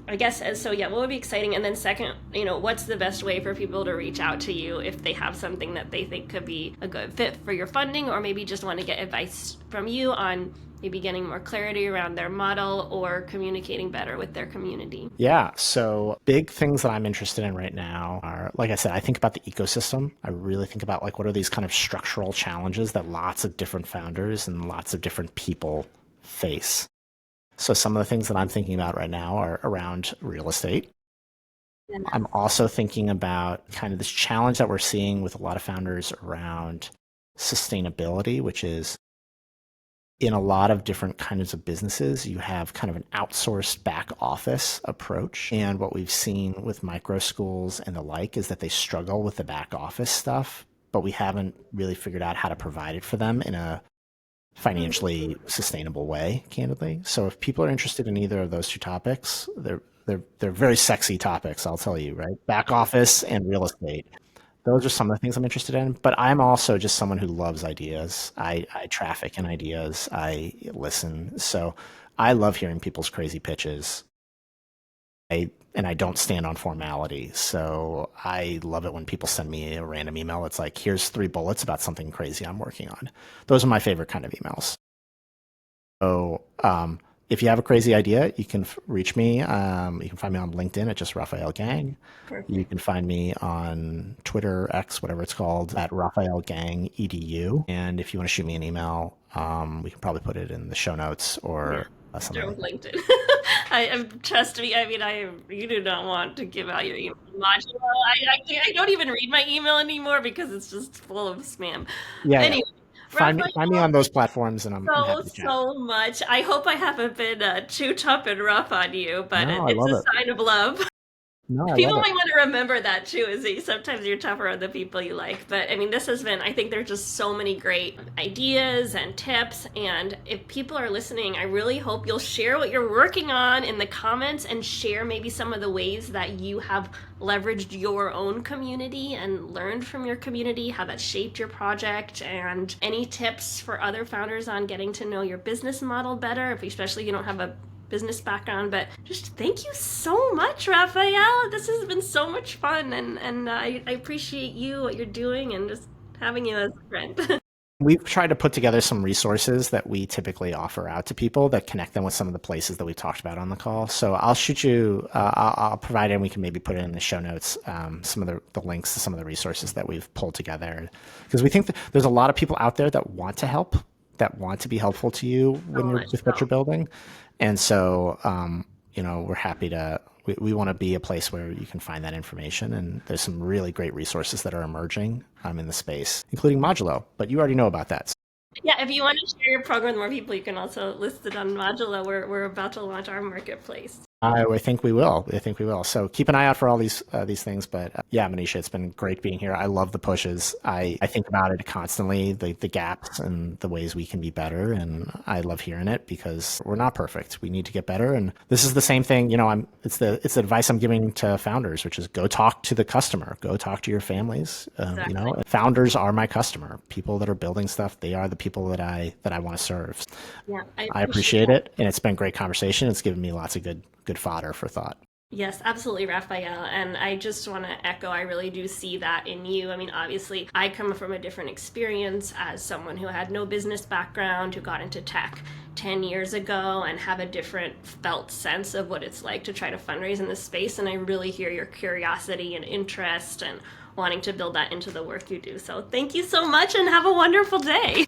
I guess so. Yeah, what would be exciting? And then second, what's the best way for people to reach out to you if they have something that they think could be a good fit for your funding, or maybe just want to get advice from you on maybe getting more clarity around their model or communicating better with their community? Yeah. So big things that I'm interested in right now are, like I said, I think about the ecosystem. I really think about like what are these kind of structural challenges that lots of different founders and lots of different people face. So some of the things that I'm thinking about right now are around real estate. I'm also thinking about kind of this challenge that we're seeing with a lot of founders around sustainability, which is in a lot of different kinds of businesses, you have kind of an outsourced back office approach. And what we've seen with micro schools and the like is that they struggle with the back office stuff, but we haven't really figured out how to provide it for them in a financially sustainable way, candidly. So if people are interested in either of those two topics, they're very sexy topics, I'll tell you, right? Back office and real estate. Those are some of the things I'm interested in. But I'm also just someone who loves ideas. I traffic in ideas. I listen. So I love hearing people's crazy pitches. I and I don't stand on formality. So I love it when people send me a random email. It's like, here's 3 bullets about something crazy I'm working on. Those are my favorite kind of emails. So if you have a crazy idea, you can reach me. You can find me on LinkedIn at just Raphael Gang. You Perfect. can find me on Twitter, X, whatever it's called, at Raphael Gang EDU. And if you want to shoot me an email, we can probably put it in the show notes Yeah. or something Start like with that. LinkedIn. Trust me. I mean, you do not want to give out your email. Modulo. I don't even read my email anymore because it's just full of spam. Yeah, yeah. Anyway, Find me Raphael, on those platforms, and I'm so happy to chat. so much. I hope I haven't been too tough and rough on you, but No, I it's love a it. sign of love. No, I People love it. might want to remember that too, is that sometimes you're tougher on the people you like. But I mean, this has been, I think there's just so many great ideas and tips. And if people are listening, I really hope you'll share what you're working on in the comments and share maybe some of the ways that you have leveraged your own community and learned from your community, how that shaped your project, and any tips for other founders on getting to know your business model better, if especially you don't have a business background. But just thank you so much, Raphael. This has been so much fun, and I appreciate you, what you're doing, and just having you as a friend. We've tried to put together some resources that we typically offer out to people that connect them with some of the places that we talked about on the call. So I'll shoot you, I'll provide it, and we can maybe put it in the show notes, some of the links to some of the resources that we've pulled together. Because we think that there's a lot of people out there that want to help, that want to be helpful to you So when you're much with what so. you're building. And so, we're happy to, we want to be a place where you can find that information. And there's some really great resources that are emerging in the space, including Modulo. But you already know about that. Yeah, if you want to share your program with more people, you can also list it on Modulo. We're about to launch our marketplace. I think we will. I think we will. So keep an eye out for all these things. But yeah, Manisha, it's been great being here. I love the pushes. I think about it constantly, the gaps and the ways we can be better. And I love hearing it because we're not perfect. We need to get better. And this is the same thing. It's the advice I'm giving to founders, which is go talk to the customer, go talk to your families. Exactly. Founders are my customer. People that are building stuff, they are the people that I want to serve. Yeah, I I appreciate appreciate that. it, and it's been great conversation. It's given me lots of good fodder for thought. Yes, absolutely, Raphael. And I just want to echo, I really do see that in you. I mean, obviously, I come from a different experience as someone who had no business background, who got into tech 10 years ago and have a different felt sense of what it's like to try to fundraise in this space. And I really hear your curiosity and interest and wanting to build that into the work you do. So thank you so much and have a wonderful day.